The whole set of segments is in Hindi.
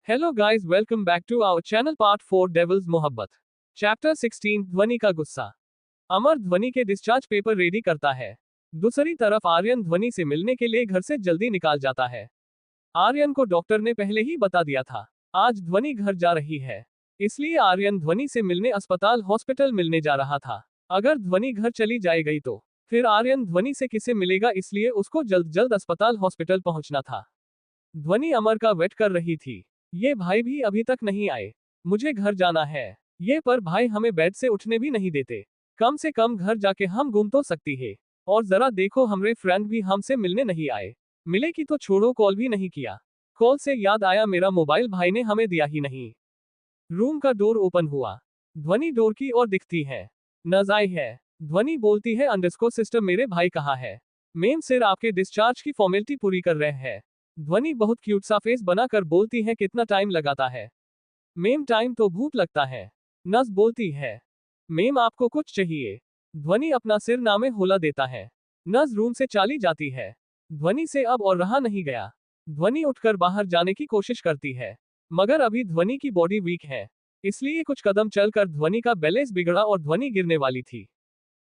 Hello guys, welcome back to our channel part 4 Devil's मोहब्बत चैप्टर 16 ध्वनि का गुस्सा। अमर ध्वनि के डिस्चार्ज पेपर रेडी करता है। दूसरी तरफ आर्यन ध्वनि से मिलने के लिए घर से जल्दी निकाल जाता है। आर्यन को डॉक्टर ने पहले ही बता दिया था आज ध्वनि घर जा रही है, इसलिए आर्यन ध्वनि से मिलने अस्पताल हॉस्पिटल मिलने जा रहा था। अगर ध्वनि घर चली जाएगी तो फिर आर्यन ध्वनि से किसे मिलेगा, इसलिए उसको जल्द जल्द अस्पताल हॉस्पिटल पहुंचना था। ध्वनि अमर का वेट कर रही थी। ये भाई भी अभी तक नहीं आए, मुझे घर जाना है। ये पर भाई हमें बेड से उठने भी नहीं देते, कम से कम घर जाके हम घूम तो सकती है। और जरा देखो हमारे फ्रेंड भी हमसे मिलने नहीं आए, मिले की तो छोड़ो कॉल भी नहीं किया। कॉल से याद आया मेरा मोबाइल भाई ने हमें दिया ही नहीं। रूम का डोर ओपन हुआ, ध्वनि डोर की ओर दिखती है। नजाई है। ध्वनि बोलती है अंडरस्कोर सिस्टर मेरे भाई कहाँ है? मेम सिर आपके डिस्चार्ज की फॉर्मेलिटी पूरी कर रहे हैं। ध्वनि बहुत क्यूट सा फेस बनाकर बोलती है कितना टाइम लगाता है? मेम टाइम तो भूख लगता है। नस बोलती है मेम आपको कुछ चाहिए? ध्वनि अपना सिर नामे होला देता है। नस रूम से चली जाती है। ध्वनि से अब और रहा नहीं गया। ध्वनि उठकर बाहर जाने की कोशिश करती है, मगर अभी ध्वनि की बॉडी वीक है, इसलिए कुछ कदम चलकर ध्वनि का बैलेंस बिगड़ा और ध्वनि गिरने वाली थी।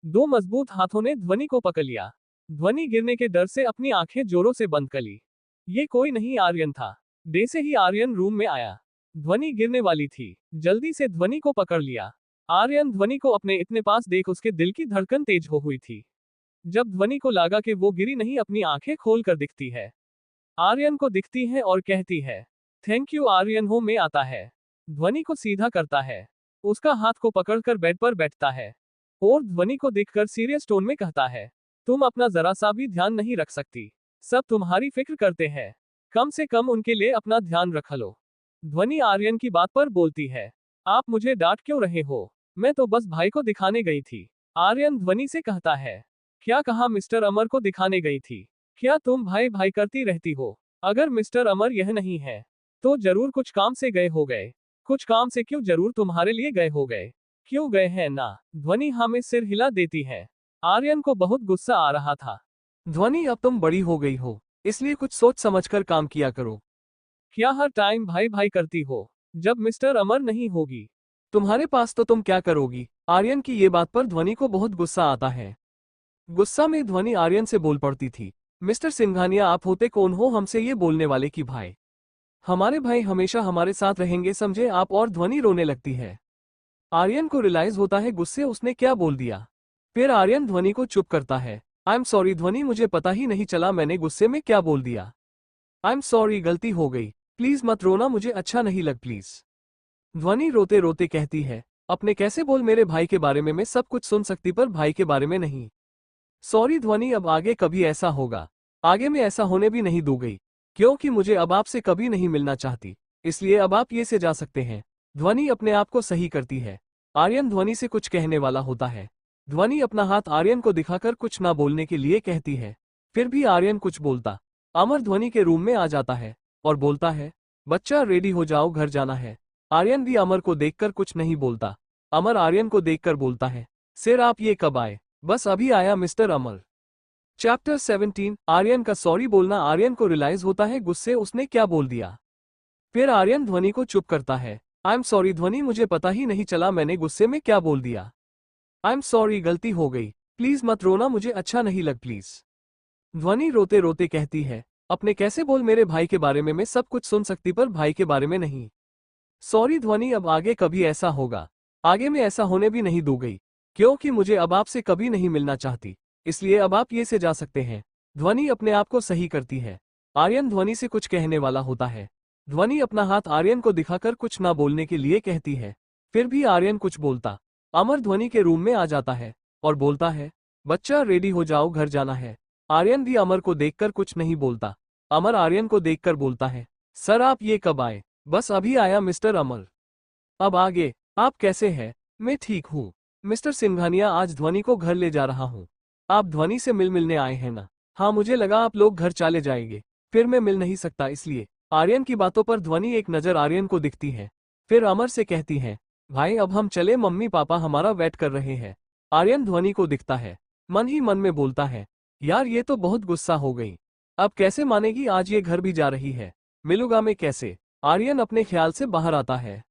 दो मजबूत हाथों ने ध्वनि को पकड़ लिया। ध्वनि गिरने के डर से अपनी आंखें जोरों से बंद कर ली। ये कोई नहीं आर्यन था। डे से ही आर्यन रूम में आया। ध्वनि गिरने वाली थी, जल्दी से ध्वनि को पकड़ लिया। आर्यन ध्वनि को अपने इतने पास देख उसके दिल की धड़कन तेज हो हुई थी। जब ध्वनि को लगा कि वो गिरी नहीं, अपनी आंखें खोल कर दिखती है। आर्यन को दिखती है और कहती है थैंक यू आर्यन हो में आता है। ध्वनि को सीधा करता है, उसका हाथ को पकड़कर बेड पर बैठता है और ध्वनि को देखकर सीरियस टोन में कहता है तुम अपना जरा सा भी ध्यान नहीं रख सकती, सब तुम्हारी फिक्र करते हैं, कम से कम उनके लिए अपना ध्यान रख लो। ध्वनि आर्यन की बात पर बोलती है आप मुझे डांट क्यों रहे हो? मैं तो बस भाई को दिखाने गई थी। आर्यन ध्वनि से कहता है क्या कहा? मिस्टर अमर को दिखाने गई थी? क्या तुम भाई भाई करती रहती हो? अगर मिस्टर अमर यह नहीं है तो जरूर कुछ काम से गए हो गए। कुछ काम से क्यों? जरूर तुम्हारे लिए गए हो गए। क्यों गए हैं ना? ध्वनि हमें सिर हिला देती है। आर्यन को बहुत गुस्सा आ रहा था। ध्वनि अब तुम बड़ी हो गई हो, इसलिए कुछ सोच समझकर काम किया करो। क्या हर टाइम भाई भाई करती हो? जब मिस्टर अमर नहीं होगी तुम्हारे पास तो तुम क्या करोगी? आर्यन की ये बात पर ध्वनि को बहुत गुस्सा आता है। गुस्सा में ध्वनि आर्यन से बोल पड़ती थी मिस्टर सिंघानिया आप होते कौन हो हमसे ये बोलने वाले कि भाई? हमारे भाई हमेशा हमारे साथ रहेंगे समझे आप? और ध्वनि रोने लगती है। आर्यन को रियलाइज होता है गुस्से उसने क्या बोल दिया। फिर आर्यन ध्वनि को चुप करता है। आई एम सॉरी ध्वनि, मुझे पता ही नहीं चला मैंने गुस्से में क्या बोल दिया। आई एम सॉरी, गलती हो गई, प्लीज मत रोना, मुझे अच्छा नहीं लग प्लीज। ध्वनि रोते रोते कहती है अपने कैसे बोल मेरे भाई के बारे में, मैं सब कुछ सुन सकती पर भाई के बारे में नहीं। सॉरी ध्वनि, अब आगे कभी ऐसा होगा, आगे में ऐसा होने भी नहीं दूंगी, क्योंकि मुझे अब आपसे कभी नहीं मिलना चाहती, इसलिए अब आप ये से जा सकते हैं। ध्वनि अपने आप को सही करती है। आर्यन ध्वनि से कुछ कहने वाला होता है। ध्वनि अपना हाथ आर्यन को दिखाकर कुछ ना बोलने के लिए कहती है, फिर भी आर्यन कुछ बोलता। अमर ध्वनि के रूम में आ जाता है और बोलता है बच्चा रेडी हो जाओ, घर जाना है। आर्यन भी अमर को देखकर कुछ नहीं बोलता। अमर आर्यन को देखकर बोलता है सिर आप ये कब आए? बस अभी आया मिस्टर अमर। चैप्टर 17 आर्यन का सॉरी बोलना। आर्यन को रियलाइज होता है गुस्से उसने क्या बोल दिया। फिर आर्यन ध्वनि को चुप करता है। आई एम सॉरी ध्वनि, मुझे पता ही नहीं चला मैंने गुस्से में क्या बोल दिया। आई एम सॉरी, गलती हो गई, प्लीज मत रोना, मुझे अच्छा नहीं लग प्लीज। ध्वनि रोते रोते कहती है अपने कैसे बोल मेरे भाई के बारे में, मैं सब कुछ सुन सकती पर भाई के बारे में नहीं। सॉरी ध्वनि, अब आगे कभी ऐसा होगा, आगे में ऐसा होने भी नहीं दूंगी, क्योंकि मुझे अब आपसे कभी नहीं मिलना चाहती, इसलिए अब आप ये से जा सकते हैं। ध्वनि अपने आप को सही करती है। आर्यन ध्वनि से कुछ कहने वाला होता है। ध्वनि अपना हाथ आर्यन को दिखाकर कुछ ना बोलने के लिए कहती है, फिर भी आर्यन कुछ बोलता। अमर ध्वनि के रूम में आ जाता है और बोलता है बच्चा रेडी हो जाओ, घर जाना है। आर्यन भी अमर को देखकर कुछ नहीं बोलता। अमर आर्यन को देखकर बोलता है सर आप ये कब आए? बस अभी आया मिस्टर अमर। अब आगे आप कैसे हैं? मैं ठीक हूँ मिस्टर सिंघानिया, आज ध्वनि को घर ले जा रहा हूँ। आप ध्वनि से मिलने आए हैं ना? हाँ, मुझे लगा आप लोग घर चले जाएंगे, फिर मैं मिल नहीं सकता इसलिए। आर्यन की बातों पर ध्वनि एक नजर आर्यन को दिखती है, फिर अमर से कहती है भाई अब हम चले, मम्मी पापा हमारा वेट कर रहे हैं। आर्यन ध्वनि को दिखता है, मन ही मन में बोलता है यार ये तो बहुत गुस्सा हो गई, अब कैसे मानेगी, आज ये घर भी जा रही है, मिलूंगा मैं कैसे? आर्यन अपने ख्याल से बाहर आता है।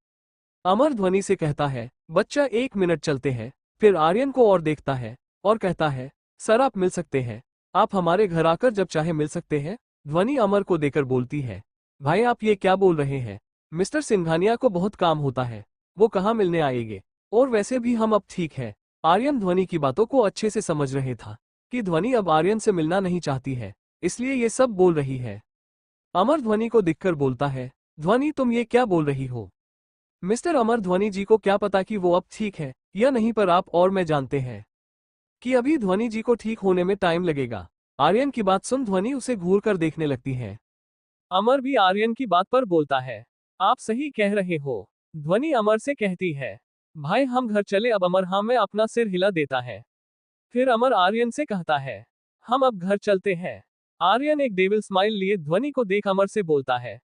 अमर ध्वनि से कहता है, बच्चा 1 मिनट चलते हैं। फिर आर्यन को और देखता है और कहता है, सर आप मिल सकते हैं, आप हमारे घर आकर जब चाहे मिल सकते हैं। ध्वनि अमर को देकर बोलती है, भाई आप ये क्या बोल रहे हैं, मिस्टर सिंघानिया को बहुत काम होता है, वो कहाँ मिलने आएंगे, और वैसे भी हम अब ठीक है। आर्यन ध्वनि की बातों को अच्छे से समझ रहे था कि ध्वनि अब आर्यन से मिलना नहीं चाहती है, इसलिए ये सब बोल रही है। अमर ध्वनि को दिखकर बोलता है, ध्वनि तुम ये क्या बोल रही हो। मिस्टर अमर ध्वनि जी को क्या पता कि वो अब ठीक है या नहीं, पर आप और मैं जानते हैं कि अभी ध्वनि जी को ठीक होने में टाइम लगेगा। आर्यन की बात सुन ध्वनि उसे घूर कर देखने लगती है। अमर भी आर्यन की बात पर बोलता है, आप सही कह रहे हो। ध्वनि अमर से कहती है, भाई हम घर चले अब। अमर हाँ में अपना सिर हिला देता है। फिर अमर आर्यन से कहता है, हम अब घर चलते हैं। आर्यन एक डेविल स्माइल लिए ध्वनि को देख अमर से बोलता है,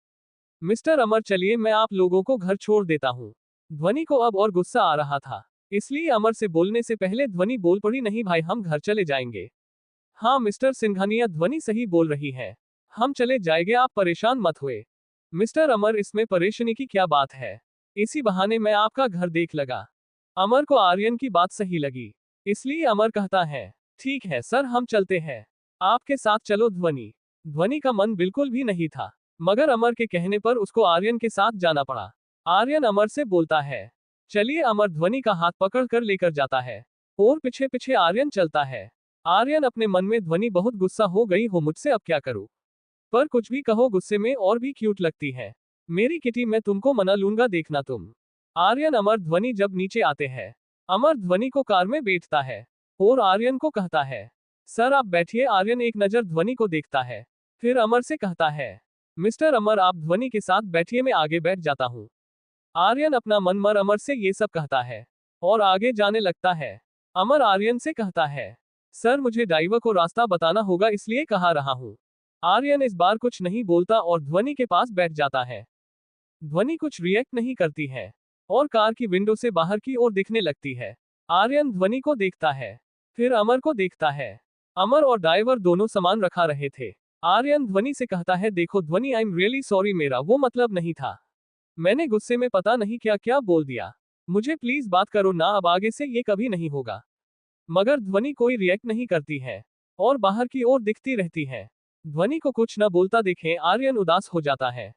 मिस्टर अमर चलिए मैं आप लोगों को घर छोड़ देता हूँ। ध्वनि को अब और गुस्सा आ रहा था, इसलिए अमर से बोलने से पहले ध्वनि बोल पड़ी, नहीं भाई हम घर चले जाएंगे। हाँ मिस्टर सिंघानिया ध्वनि सही बोल रही है, हम चले जाएंगे, आप परेशान मत हुए। मिस्टर अमर इसमें परेशानी की क्या बात है, इसी बहाने मैं आपका घर देख लगा। अमर को आर्यन की बात सही लगी, इसलिए अमर कहता है, ठीक है सर हम चलते हैं, आपके साथ चलो। ध्वनि ध्वनि का मन बिल्कुल भी नहीं था, मगर अमर के कहने पर उसको आर्यन के साथ जाना पड़ा। आर्यन अमर से बोलता है, चलिए। अमर ध्वनि का हाथ पकड़ कर लेकर जाता है और पीछे पीछे आर्यन चलता है। आर्यन अपने मन में, ध्वनि बहुत गुस्सा हो गई हो मुझसे, अब क्या करूं। पर कुछ भी कहो, गुस्से में और भी क्यूट लगती है मेरी किटी, मैं तुमको मना लूंगा, देखना तुम। आर्यन अमर ध्वनि जब नीचे आते हैं, अमर ध्वनि को कार में बैठता है और आर्यन को कहता है, सर आप बैठिए। आर्यन एक नजर ध्वनि को देखता है, फिर अमर से कहता है, मिस्टर अमर आप ध्वनि के साथ बैठिए, मैं आगे बैठ जाता हूँ। आर्यन अपना मन मर अमर से ये सब कहता है और आगे जाने लगता है। अमर आर्यन से कहता है, सर मुझे ड्राइवर को रास्ता बताना होगा, इसलिए कहा रहा हूँ। आर्यन इस बार कुछ नहीं बोलता और ध्वनि के पास बैठ जाता है। ध्वनि कुछ रिएक्ट नहीं करती है और कार की विंडो से बाहर की ओर दिखने लगती है। आर्यन ध्वनि को देखता है, फिर अमर को देखता है। अमर और ड्राइवर दोनों सामान रखा रहे थे। आर्यन ध्वनि से कहता है, देखो ध्वनि आई एम रियली सॉरी, मेरा वो मतलब नहीं था, मैंने गुस्से में पता नहीं क्या क्या बोल दिया, मुझे प्लीज बात करो ना, अब आगे से ये कभी नहीं होगा। मगर ध्वनि कोई रिएक्ट नहीं करती है और बाहर की ओर दिखती रहती है। ध्वनि को कुछ न बोलता देखें आर्यन उदास हो जाता है।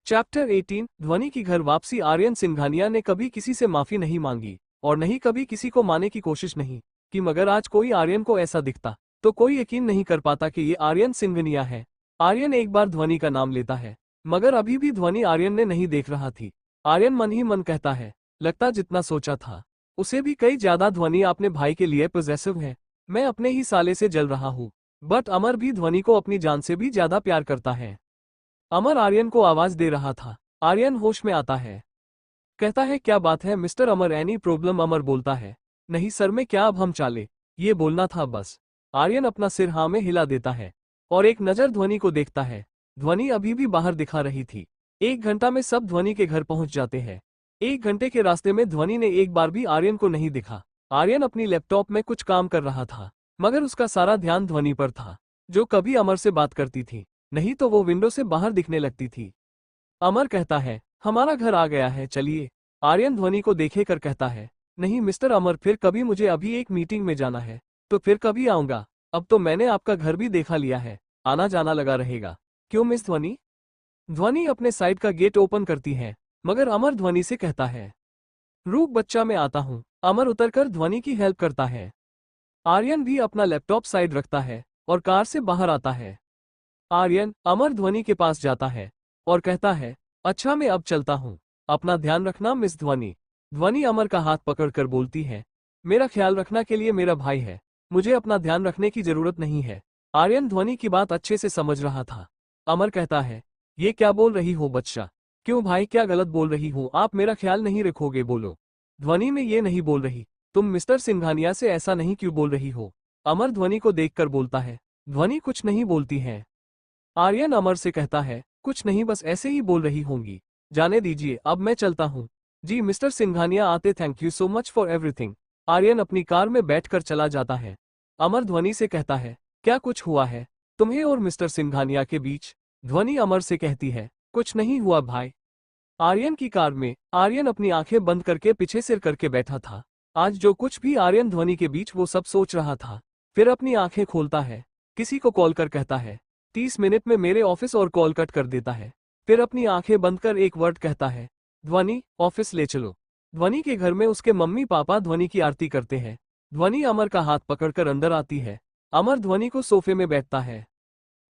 चैप्टर 18 ध्वनि की घर वापसी। आर्यन सिंघानिया ने कभी किसी से माफी नहीं मांगी और नहीं कभी किसी को मानने की कोशिश नहीं की, मगर आज कोई आर्यन को ऐसा दिखता तो कोई यकीन नहीं कर पाता कि ये आर्यन सिंघानिया है। आर्यन एक बार ध्वनि का नाम लेता है, मगर अभी भी ध्वनि आर्यन ने नहीं देख रहा थी। आर्यन मन ही मन कहता है, लगता जितना सोचा था उसे भी कई ज्यादा। ध्वनि अपने भाई के लिए पॉजेसिव है, मैं अपने ही साले से जल रहा हूँ, बट अमर भी ध्वनि को अपनी जान से भी ज्यादा प्यार करता है। अमर आर्यन को आवाज दे रहा था। आर्यन होश में आता है, कहता है, क्या बात है मिस्टर अमर, एनी प्रॉब्लम। अमर बोलता है, नहीं सर में क्या, अब हम चाले, ये बोलना था बस। आर्यन अपना सिर हाँ में हिला देता है और एक नजर ध्वनि को देखता है। ध्वनि अभी भी बाहर दिखा रही थी। 1 घंटा में सब ध्वनि के घर पहुंच जाते हैं। 1 घंटे के रास्ते में ध्वनि ने एक बार भी आर्यन को नहीं दिखा। आर्यन अपनी लैपटॉप में कुछ काम कर रहा था, मगर उसका सारा ध्यान ध्वनि पर था, जो कभी अमर से बात करती थी, नहीं तो वो विंडो से बाहर दिखने लगती थी। अमर कहता है, हमारा घर आ गया है, चलिए। आर्यन ध्वनि को देखे कर कहता है, नहीं मिस्टर अमर, फिर कभी, मुझे अभी एक मीटिंग में जाना है, तो फिर कभी आऊंगा, अब तो मैंने आपका घर भी देखा लिया है, आना जाना लगा रहेगा। क्यों मिस ध्वनि? ध्वनि अपने साइड का गेट ओपन करती है, मगर अमर ध्वनि से कहता है, रुक बच्चा मैं आता हूँ। अमर उतरकर ध्वनि की हेल्प करता है। आर्यन भी अपना लैपटॉप साइड रखता है और कार से बाहर आता है। आर्यन अमर ध्वनि के पास जाता है और कहता है, अच्छा मैं अब चलता हूँ, अपना ध्यान रखना मिस ध्वनि। ध्वनि अमर का हाथ पकड़कर बोलती है, मेरा ख्याल रखना के लिए मेरा भाई है, मुझे अपना ध्यान रखने की जरूरत नहीं है। आर्यन ध्वनि की बात अच्छे से समझ रहा था। अमर कहता है, ये क्या बोल रही हो बच्चा? क्यों भाई, क्या गलत बोल रही हो? आप मेरा ख्याल नहीं रखोगे, बोलो। ध्वनि में ये नहीं बोल रही, तुम मिस्टर सिंघानिया से ऐसा नहीं क्यों बोल रही हो? अमर ध्वनि को देखकर बोलता है। ध्वनि कुछ नहीं बोलती है। आर्यन अमर से कहता है, कुछ नहीं, बस ऐसे ही बोल रही होंगी, जाने दीजिए, अब मैं चलता हूँ। जी मिस्टर सिंघानिया आते, thank you so much for everything. Aryan अपनी कार में बैठकर चला जाता है। अमर ध्वनि से कहता है, क्या कुछ हुआ है तुम्हें और मिस्टर सिंघानिया के बीच? ध्वनि अमर से कहती है, कुछ नहीं हुआ भाई, आर्यन की कार में आर्यन अपनी आंखें बंद करके पीछे सिर करके बैठा था। आज जो कुछ भी आर्यन ध्वनि के बीच वो सब सोच रहा था। फिर अपनी आंखें खोलता है, किसी को कॉल कर कहता है 30 मिनट में मेरे ऑफिस और कॉल कट कर देता है। फिर अपनी आंखें बंद कर एक वर्ड कहता है, ध्वनि ऑफिस ले चलो। ध्वनि के घर में उसके मम्मी पापा ध्वनि की आरती करते हैं। ध्वनि अमर का हाथ पकड़कर अंदर आती है। अमर ध्वनि को सोफे में बैठता है।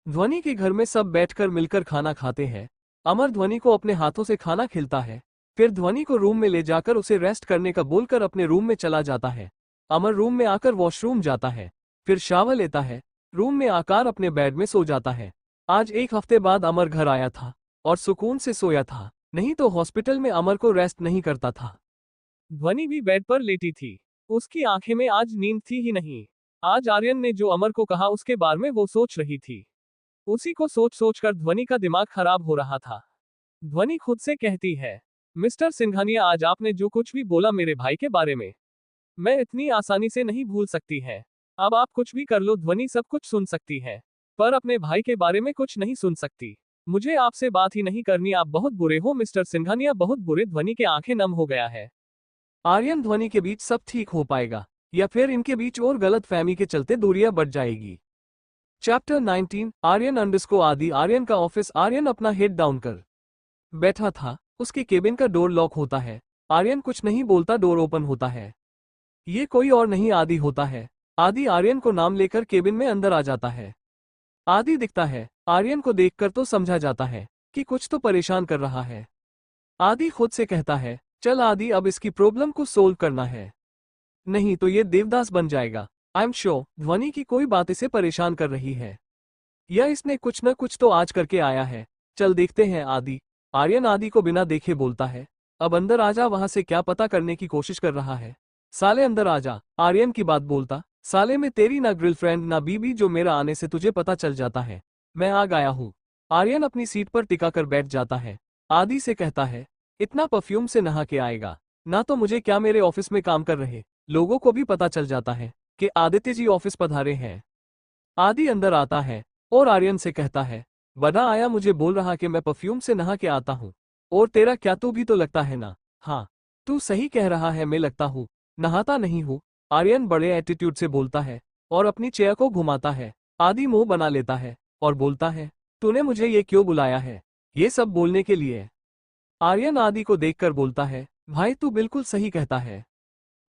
ध्वनि के घर में सब बैठकर मिलकर खाना खाते हैं। अमर ध्वनि को अपने हाथों से खाना खिलाता है। फिर ध्वनि को रूम में ले जाकर उसे रेस्ट करने का बोलकर अपने रूम में चला जाता है। अमर रूम में आकर वॉशरूम जाता है, फिर शावर लेता है। रूम में आकर अपने बेड में सो जाता है। आज 1 हफ्ते बाद अमर घर आया था और सुकून से सोया था, नहीं तो हॉस्पिटल में अमर को रेस्ट नहीं करता था। ध्वनि भी बेड पर लेटी थी। उसकी आंखें में आज नींद थी ही नहीं। आज आर्यन ने जो अमर को कहा उसके बारे में वो सोच रही थी। उसी को सोच सोच कर ध्वनि का दिमाग खराब हो रहा था। ध्वनि खुद से कहती है, मिस्टर सिंघानिया आज आपने जो कुछ भी बोला मेरे भाई के बारे में, मैं इतनी आसानी से नहीं भूल सकती है। अब आप कुछ भी कर लो, ध्वनि सब कुछ सुन सकती है, पर अपने भाई के बारे में कुछ नहीं सुन सकती। मुझे आपसे बात ही नहीं करनी, आप बहुत बुरे हो मिस्टर सिंघानिया, बहुत बुरे। ध्वनि के आंखें नम हो गया है। आर्यन ध्वनि के बीच सब ठीक हो पाएगा या फिर इनके बीच और गलत फहमी के चलते दूरियां बढ़ जाएगी। चैप्टर 19 आर्यन अंडरस्को आदि। आर्यन का ऑफिस। आर्यन अपना हेड डाउन कर बैठा था। उसके केबिन का डोर लॉक होता है। आर्यन कुछ नहीं बोलता, डोर ओपन होता है। ये कोई और नहीं आदि होता है। आदि आर्यन को नाम लेकर केबिन में अंदर आ जाता है। आदि दिखता है। आर्यन को देखकर तो समझा जाता है कि कुछ तो परेशान कर रहा है। आदि खुद से कहता है, चल आदि अब इसकी प्रॉब्लम को सोल्व करना है, नहीं तो ये देवदास बन जाएगा। आई एम श्योर ध्वनि की कोई बात इसे परेशान कर रही है, या इसने कुछ न कुछ तो आज करके आया है। चल देखते हैं आदि। आर्यन आदि को बिना देखे बोलता है, अब अंदर आजा, वहां से क्या पता करने की कोशिश कर रहा है। साले अंदर आजा। आर्यन की बात बोलता, साले में तेरी ना गर्लफ्रेंड ना बीबी, जो मेरा आने से तुझे पता चल जाता है। मैं आ गया हूँ। आर्यन अपनी सीट पर टिका कर बैठ जाता है। आदि से कहता है, इतना परफ्यूम से नहा के आएगा ना तो मुझे क्या, मेरे ऑफिस में काम कर रहे लोगों को भी पता चल जाता है कि आदित्य जी ऑफिस पधारे हैं। आदि अंदर आता है और आर्यन से कहता है, बड़ा आया मुझे बोल रहा कि मैं परफ्यूम से नहा के आता हूँ, और तेरा क्या, तू भी तो लगता है ना। हाँ तू सही कह रहा है, मैं लगता हूँ, नहाता नहीं हूँ। आर्यन बड़े एटीट्यूड से बोलता है और अपनी चेयर को घुमाता है। आदि मुंह बना लेता है और बोलता है, तूने मुझे ये क्यों बुलाया है? ये सब बोलने के लिए? आर्यन आदि को देखकर बोलता है, भाई तू बिल्कुल सही कहता है,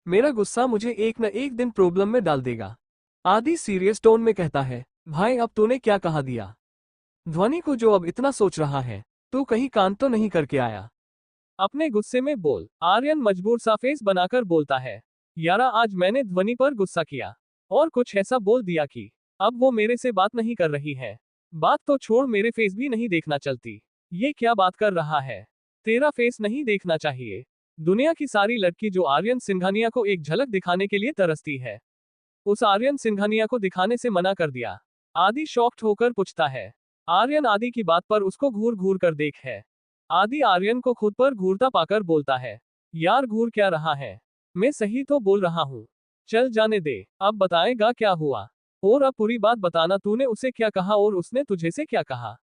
मेरा गुस्सा मुझे एक न एक दिन प्रॉब्लम में डाल देगा। आदि सीरियस टोन में कहता है, भाई अब तूने क्या कहा दिया? ध्वनि को जो अब इतना सोच रहा है, तू कहीं कान तो नहीं करके आया? अपने गुस्से में बोल। आर्यन मजबूर सा फेस बनाकर बोलता है, यारा आज मैंने ध्वनि पर गुस्सा किया और कुछ ऐसा बोल दिया कि अब वो मेरे से बात नहीं कर रही है। बात तो छोड़, मेरे फेस भी नहीं देखना चलती। ये क्या बात कर रहा है? तेरा फेस नहीं देखना चाहिए। दुनिया की सारी लड़की जो आर्यन सिंघानिया को एक झलक दिखाने के लिए तरसती है, उस आर्यन सिंघानिया को दिखाने से मना कर दिया। आदि शॉक्ड होकर पूछता है। आर्यन आदि की बात पर उसको घूर घूर कर देख है। आदि आर्यन को खुद पर घूरता पाकर बोलता है, यार घूर क्या रहा है, मैं सही तो बोल रहा हूँ। चल जाने दे, अब बताएगा क्या हुआ, और अब पूरी बात बताना, तूने उसे क्या कहा और उसने तुझे से क्या कहा।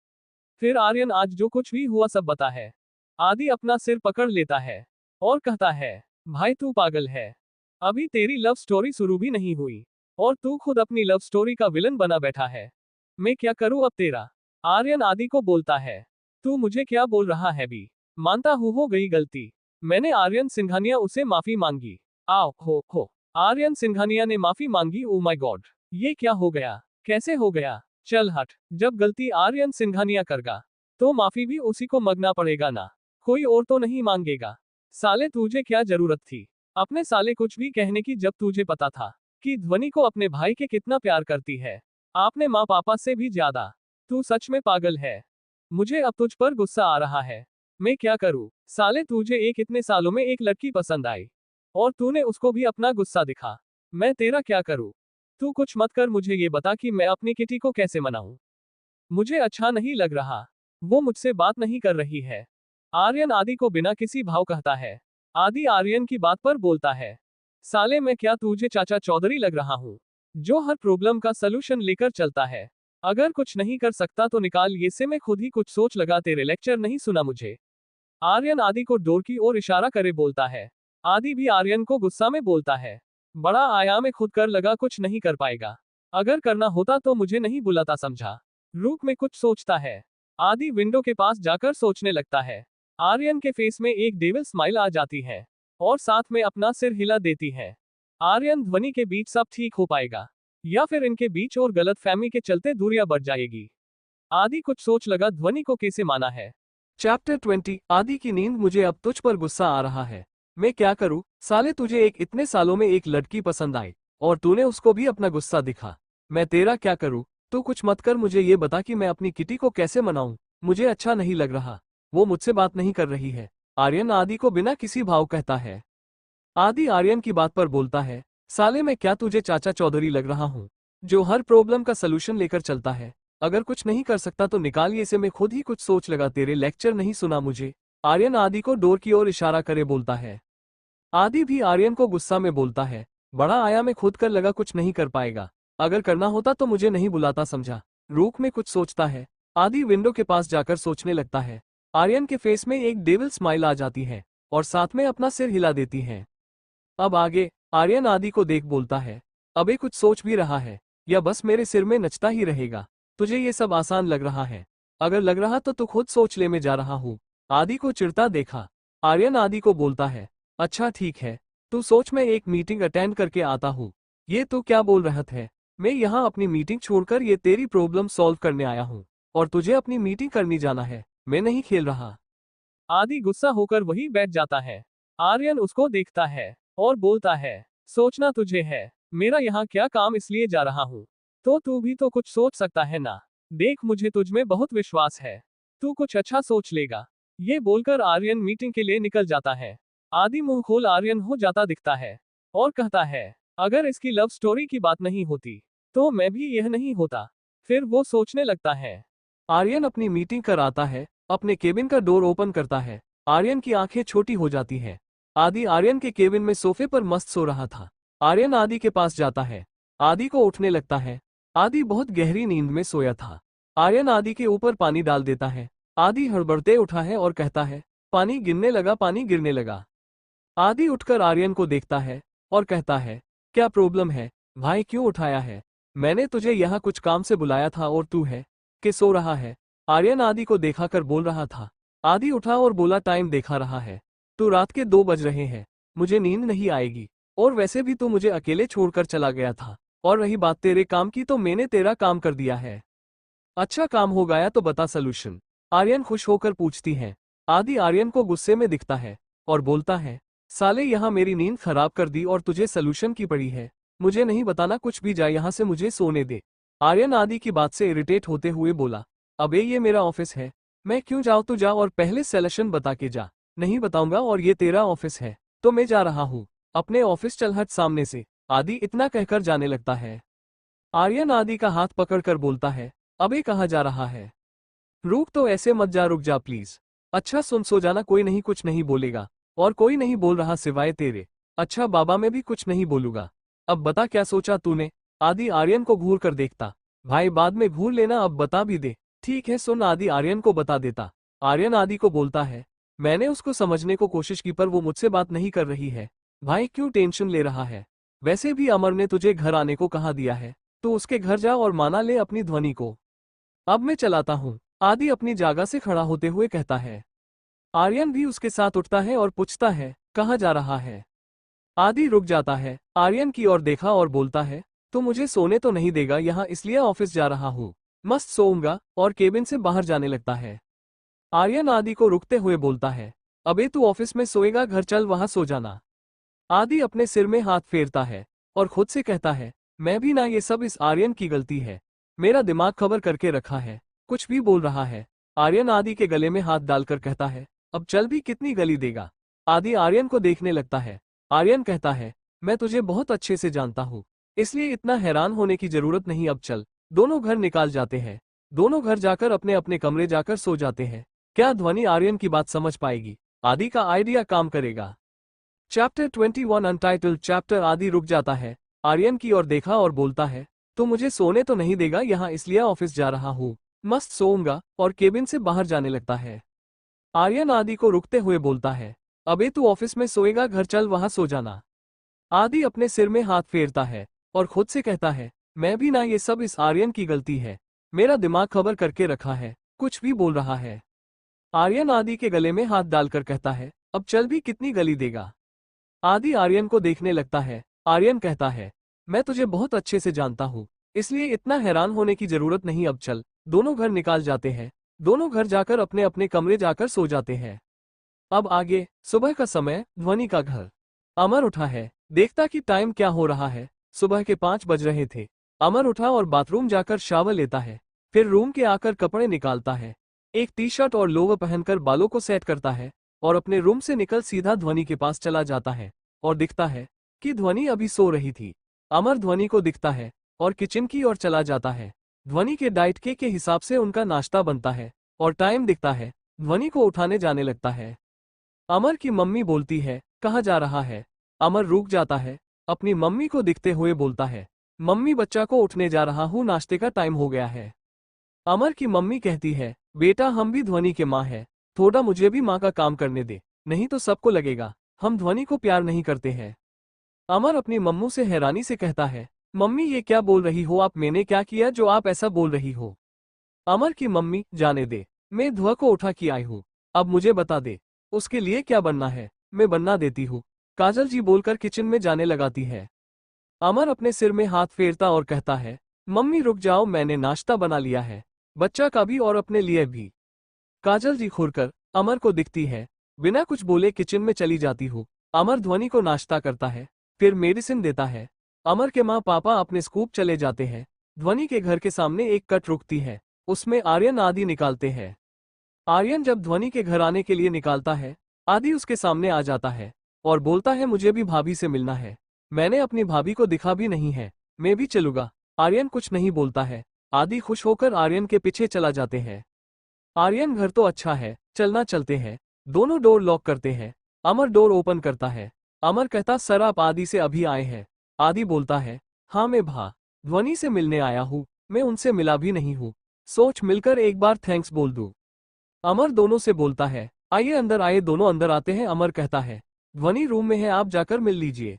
फिर आर्यन आज जो कुछ भी हुआ सब बता है। आदि अपना सिर पकड़ लेता है और कहता है, भाई तू पागल है, अभी तेरी लव स्टोरी शुरू भी नहीं हुई और तू खुद अपनी लव स्टोरी का विलन बना बैठा है। मैं क्या करूं अब तेरा? आर्यन आदि को बोलता है, तू मुझे क्या बोल रहा है भी? मानता हूं हो गई गलती, मैंने आर्यन सिंघानिया उसे माफी मांगी। आओ हो आर्यन सिंघानिया ने माफी मांगी। ओ माय गॉड, ये क्या हो गया, कैसे हो गया? चल हट, जब गलती आर्यन सिंघानिया करगा तो माफी भी उसी को मांगना पड़ेगा ना, कोई और तो नहीं मांगेगा। साले तुझे क्या जरूरत थी अपने साले कुछ भी कहने की, जब तुझे पता था कि ध्वनि को अपने भाई के कितना प्यार करती है, आपने माँ पापा से भी ज्यादा। तू सच में पागल है। मुझे अब तुझ पर गुस्सा आ रहा है, मैं क्या करूं? साले तुझे एक इतने सालों में एक लड़की पसंद आई और तूने उसको भी अपना गुस्सा दिखा, मैं तेरा क्या करूं? तू कुछ मत कर, मुझे ये बता कि मैं अपनी किटी को कैसे मनाऊं। मुझे अच्छा नहीं लग रहा, वो मुझसे बात नहीं कर रही है। आर्यन आदि को बिना किसी भाव कहता है। आदि आर्यन की बात पर बोलता है, साले मैं क्या तुझे चाचा चौधरी लग रहा हूँ जो हर प्रॉब्लम का सलूशन लेकर चलता है? अगर कुछ नहीं कर सकता तो निकाल ये से, मैं खुद ही कुछ सोच लगा, तेरे लेक्चर नहीं सुना मुझे। आर्यन आदि को डोर की ओर इशारा करे बोलता है। आदि भी आर्यन को गुस्सा में बोलता है, बड़ा आया में खुद कर लगा कुछ नहीं कर पाएगा, अगर करना होता तो मुझे नहीं बुलाता समझा। रूप में कुछ सोचता है। आदि विंडो के पास जाकर सोचने लगता है। आर्यन के फेस में एक डेविल स्माइल आ जाती है और साथ में अपना सिर हिला देती है। आर्यन ध्वनि के बीच सब ठीक हो पाएगा या फिर इनके बीच और गलत फहमी के चलते दूरियां बढ़ जाएगी। आदि कुछ सोच लगा ध्वनि को कैसे माना है। चैप्टर 20 आदि की नींद। मुझे अब तुझ पर गुस्सा आ रहा है। मैं क्या करूं? साले तुझे इतने सालों में एक लड़की पसंद आई और तूने उसको भी अपना गुस्सा दिखा। मैं तेरा क्या करूं? तू कुछ मत कर, मुझे ये बता कि मैं अपनी किटी को कैसे मनाऊं। मुझे अच्छा नहीं लग रहा, वो मुझसे बात नहीं कर रही है। आर्यन आदि को बिना किसी भाव कहता है। आदि आर्यन की बात पर बोलता है, साले मैं क्या तुझे चाचा चौधरी लग रहा हूँ जो हर प्रॉब्लम का सलूशन लेकर चलता है? अगर कुछ नहीं कर सकता तो निकाल ये से, मैं खुद ही कुछ सोच लगा, तेरे लेक्चर नहीं सुना मुझे। आर्यन आदि को डोर की ओर इशारा करे बोलता है। आदि भी आर्यन को गुस्सा में बोलता है, बड़ा आया मैं खुद कर लगा कुछ नहीं कर पाएगा, अगर करना होता तो मुझे नहीं बुलाता समझा। रूख में कुछ सोचता है। आदि विंडो के पास जाकर सोचने लगता है। आर्यन के फेस में एक डेविल स्माइल आ जाती है और साथ में अपना सिर हिला देती है। अब आगे आर्यन आदि को देख बोलता है, अबे कुछ सोच भी रहा है या बस मेरे सिर में नचता ही रहेगा? तुझे ये सब आसान लग रहा है? अगर लग रहा तो तू खुद सोच ले, मैं जा रहा हूँ। आदि को चिढ़ता देखा आर्यन आदि को बोलता है, अच्छा ठीक है, तू सोच, मैं एक मीटिंग अटेंड करके आता हूँ। ये तू क्या बोल रहा है? मैं यहाँ अपनी मीटिंग छोड़कर ये तेरी प्रॉब्लम सॉल्व करने आया हूँ और तुझे अपनी मीटिंग करनी जाना है, मैं नहीं खेल रहा। आदि गुस्सा होकर वहीं बैठ जाता है। आर्यन उसको देखता है और बोलता है, सोचना तुझे है, मेरा यहाँ क्या काम, इसलिए जा रहा हूँ। तो तू भी तो कुछ सोच सकता है ना, देख मुझे तुझ में बहुत विश्वास है, तू कुछ अच्छा सोच लेगा। ये बोलकर आर्यन मीटिंग के लिए निकल जाता है। आदि मुंह खोल आर्यन हो जाता दिखता है और कहता है, अगर इसकी लव स्टोरी की बात नहीं होती तो मैं भी यह नहीं होता। फिर वो सोचने लगता है। आर्यन अपनी मीटिंग कर आता है, अपने केबिन का डोर ओपन करता है। आर्यन की आंखें छोटी हो जाती है। आदि आर्यन के केबिन में सोफे पर मस्त सो रहा था। आर्यन आदि के पास जाता है, आदि को उठने लगता है। आदि बहुत गहरी नींद में सोया था। आर्यन आदि के ऊपर पानी डाल देता है। आदि हड़बड़ते उठा है और कहता है, पानी गिरने लगा, पानी गिरने लगा। आदि उठकर आर्यन को देखता है और कहता है, क्या प्रॉब्लम है भाई, क्यों उठाया है? मैंने तुझे यहाँ कुछ काम से बुलाया था और तू है कि सो रहा है? आर्यन आदि को देखाकर बोल रहा था। आदि उठा और बोला, टाइम देखा रहा है, तू रात के 2 बज रहे हैं, मुझे नींद नहीं आएगी, और वैसे भी तू मुझे अकेले छोड़कर चला गया था, और रही बात तेरे काम की तो मैंने तेरा काम कर दिया है। अच्छा काम हो गया तो बता सलूशन। आर्यन खुश होकर पूछती है। आदि आर्यन को गुस्से में दिखता है और बोलता है, साले यहाँ मेरी नींद खराब कर दी और तुझे सलूशन की पड़ी है, मुझे नहीं बताना कुछ भी, जा यहाँ से, मुझे सोने दे। आर्यन आदि की बात से इरिटेट होते हुए बोला, अबे ये मेरा ऑफिस है, मैं क्यों जाऊँ? तू जा और पहले सलूशन बता के जा। नहीं बताऊंगा, और ये तेरा ऑफिस है तो मैं जा रहा हूँ, अपने ऑफिस चल हट सामने से। आदि इतना कहकर जाने लगता है। आर्यन आदि का हाथ पकड़कर बोलता है, अबे कहाँ जा रहा है? रुक तो ऐसे मत जा, रुक जा प्लीज। अच्छा सुन, सो जाना, कोई नहीं, कुछ नहीं बोलेगा, और कोई नहीं बोल रहा सिवाय तेरे। अच्छा बाबा, मैं भी कुछ नहीं बोलूंगा। अब बता क्या सोचा तूने? आदि आर्यन को घूर कर देखता। भाई बाद में घूर लेना, अब बता भी दे। ठीक है सुन, आदि आर्यन को बता देता। आर्यन आदि को बोलता है, मैंने उसको समझने को कोशिश की पर वो मुझसे बात नहीं कर रही है। भाई क्यों टेंशन ले रहा है? वैसे भी अमर ने तुझे घर आने को कहा दिया है, तो उसके घर जा और माना ले अपनी ध्वनि को। अब मैं चलाता हूँ। आदि अपनी जगह से खड़ा होते हुए कहता है। आर्यन भी उसके साथ उठता है और पूछता है, कहाँ जा रहा है? आदि रुक जाता है, आर्यन की ओर देखा और बोलता है, तू मुझे सोने तो नहीं देगा यहाँ, इसलिए ऑफिस जा रहा हूँ, मस्त सोऊंगा, और केबिन से बाहर जाने लगता है। आर्यन आदि को रुकते हुए बोलता है, अबे तू ऑफिस में सोएगा, घर चल वहां सो जाना। आदि अपने सिर में हाथ फेरता है और खुद से कहता है, मैं भी ना, ये सब इस आर्यन की गलती है, मेरा दिमाग खबर करके रखा है, कुछ भी बोल रहा है। आर्यन आदि के गले में हाथ डालकर कहता है, अब चल भी, कितनी गली देगा? आदि आर्यन को देखने लगता है। आर्यन कहता है, मैं तुझे बहुत अच्छे से जानता हूँ, इसलिए इतना हैरान होने की जरूरत नहीं, अब चल। दोनों घर निकाल जाते हैं। दोनों घर जाकर अपने अपने कमरे जाकर सो जाते हैं। क्या ध्वनि आर्यन की बात समझ पाएगी? आदि का आइडिया काम करेगा? Chapter 21 untitled chapter. आदि रुक जाता है, आर्यन की ओर देखा और बोलता है, तो मुझे सोने तो नहीं देगा यहाँ, इसलिए ऑफिस जा रहा हूँ, मस्त सोऊंगा, और केबिन से बाहर जाने लगता है। आर्यन आदि को रुकते हुए बोलता है, अबे तू ऑफिस में सोएगा, घर चल वहां सो जाना। आदि अपने सिर में हाथ फेरता है और खुद से कहता है, मैं भी ना, ये सब इस आर्यन की गलती है, मेरा दिमाग खबर करके रखा है, कुछ भी बोल रहा है। आर्यन आदि के गले में हाथ डालकर कहता है, अब चल भी, कितनी गली देगा। आदि आर्यन को देखने लगता है। आर्यन कहता है, मैं तुझे बहुत अच्छे से जानता हूँ, इसलिए इतना हैरान होने की जरूरत नहीं, अब चल। दोनों घर निकाल जाते हैं। दोनों घर जाकर अपने अपने कमरे जाकर सो जाते हैं। अब आगे सुबह का समय, ध्वनि का घर। अमर उठा है, देखता कि टाइम क्या हो रहा है। सुबह के 5 बज रहे थे। अमर उठा और बाथरूम जाकर शावर लेता है, फिर रूम के आकर कपड़े निकालता है, एक टी शर्ट और लोवर पहनकर बालों को सेट करता है और अपने रूम से निकल सीधा ध्वनि के पास चला जाता है और दिखता है कि ध्वनि अभी सो रही थी। अमर ध्वनि को दिखता है और किचन की ओर चला जाता है। ध्वनि के डाइट के हिसाब से उनका नाश्ता बनता है और टाइम दिखता है। ध्वनि को उठाने जाने लगता है। अमर की मम्मी बोलती है, कहाँ जा रहा है। अमर रुक जाता है, अपनी मम्मी को दिखते हुए बोलता है, मम्मी बच्चा को उठने जा रहा हूँ, नाश्ते का टाइम हो गया है। अमर की मम्मी कहती है, बेटा हम भी ध्वनि के माँ है, थोड़ा मुझे भी माँ का काम करने दे, नहीं तो सबको लगेगा हम ध्वनि को प्यार नहीं करते हैं। अमर अपनी मम्मू से हैरानी से कहता है, मम्मी ये क्या बोल रही हो आप, मैंने क्या किया जो आप ऐसा बोल रही हो। अमर की मम्मी, जाने दे, मैं ध्रुव को उठा के आई हूँ, अब मुझे बता दे उसके लिए क्या बनना है, मैं बनना देती हूँ। काजल जी बोलकर किचन में जाने लगाती है। अमर अपने सिर में हाथ फेरता और कहता है, मम्मी रुक जाओ, मैंने नाश्ता बना लिया है, बच्चा का भी और अपने लिए भी। काजल जी घूरकर अमर को दिखती है, बिना कुछ बोले किचन में चली जाती हूँ। अमर ध्वनि को नाश्ता करता है, फिर मेडिसिन देता है। अमर के माँ पापा अपने स्कूप चले जाते हैं। ध्वनि के घर के सामने एक कट रुकती है, उसमें आर्यन आदि निकालते हैं। आर्यन जब ध्वनि के घर आने के लिए निकालता है, आदि उसके सामने आ जाता है और बोलता है, मुझे भी भाभी से मिलना है, मैंने अपनी भाभी को दिखा भी नहीं है, मैं भी चलूंगा। आर्यन कुछ नहीं बोलता है। आदि खुश होकर आर्यन के पीछे चला जाते हैं। आर्यन घर तो अच्छा है, चलना चलते हैं। दोनों डोर लॉक करते हैं। अमर डोर ओपन करता है। अमर कहता, सर आप आदि से अभी आए हैं। आदि बोलता है, हाँ मैं ध्वनि से मिलने आया हूँ, मैं उनसे मिला भी नहीं हूँ, सोच मिलकर एक बार थैंक्स बोल दूं। अमर दोनों से बोलता है, आइए अंदर आइए। दोनों अंदर आते हैं। अमर कहता है, ध्वनि रूम में है, आप जाकर मिल लीजिए।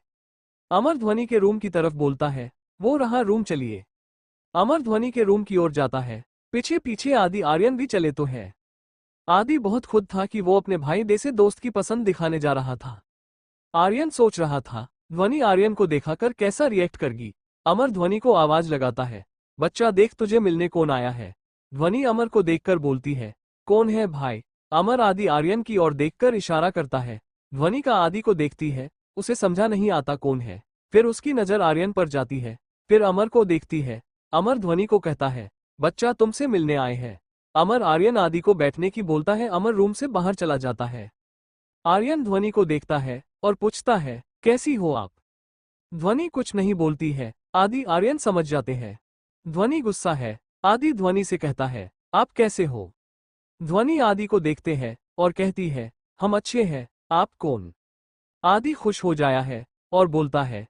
अमर ध्वनि के रूम की तरफ बोलता है, वो रहा रूम, चलिए। अमर ध्वनि के रूम की ओर जाता है। पीछे पीछे आदि आर्यन भी चले तो है। आदि बहुत खुद था कि वो अपने भाई जैसे दोस्त की पसंद दिखाने जा रहा था। आर्यन सोच रहा था, ध्वनि आर्यन को देखाकर कैसा रिएक्ट करगी। अमर ध्वनि को आवाज लगाता है, बच्चा देख तुझे मिलने कौन आया है। ध्वनि अमर को देखकर बोलती है, कौन है भाई। अमर आदि आर्यन की ओर देखकर इशारा करता है। ध्वनि का आदि को देखती है, उसे समझा नहीं आता कौन है। फिर उसकी नजर आर्यन पर जाती है, फिर अमर को देखती है। अमर ध्वनि को कहता है, बच्चा तुमसे मिलने आए हैं। अमर आर्यन आदि को बैठने की बोलता है। अमर रूम से बाहर चला जाता है। आर्यन ध्वनि को देखता है और पूछता है, कैसी हो आप। ध्वनि कुछ नहीं बोलती है। आदि आर्यन समझ जाते हैं। ध्वनि गुस्सा है। आदि ध्वनि से कहता है, आप कैसे हो। ध्वनि आदि को देखते हैं और कहती है, हम अच्छे हैं, आप कौन। आदि खुश हो जाया है और बोलता है,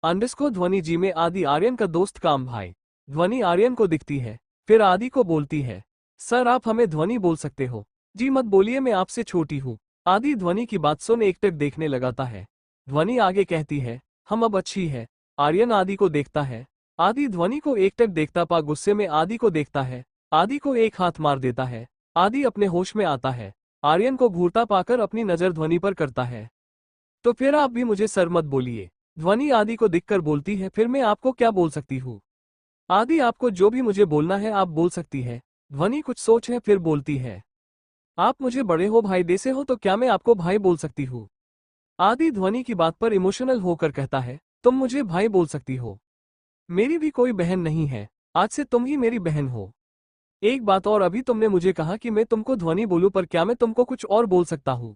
अंडस्को ध्वनि जी में आदि आर्यन का दोस्त काम भाई। ध्वनि आर्यन को दिखती है, फिर आदि को बोलती है, सर आप हमें ध्वनि बोल सकते हो, जी मत बोलिए, मैं आपसे छोटी हूँ। आदि ध्वनि की बात सुन एकटक देखने लगाता है। ध्वनि आगे कहती है, हम अब अच्छी है। आर्यन आदि को देखता है। आदि ध्वनि को एकटक देखता पा गुस्से में आदि को देखता है। आदि को एक हाथ मार देता है। आदि अपने होश में आता है। आर्यन को घूरता पाकर अपनी नजर ध्वनि पर करता है। तो फिर आप भी मुझे सर मत बोलिए। ध्वनि आदि को दिखकर बोलती है, फिर मैं आपको क्या बोल सकती हूँ। आदि आपको जो भी मुझे बोलना है आप बोल सकती है। ध्वनि कुछ सोच है फिर बोलती है, आप मुझे बड़े हो भाई जैसे हो, तो क्या मैं आपको भाई बोल सकती हूँ। आदि ध्वनि की बात पर इमोशनल होकर कहता है, तुम मुझे भाई बोल सकती हो, मेरी भी कोई बहन नहीं है, आज से तुम ही मेरी बहन हो। एक बात और, अभी तुमने मुझे कहा कि मैं तुमको ध्वनि बोलूं, पर क्या मैं तुमको कुछ और बोल सकता हूँ।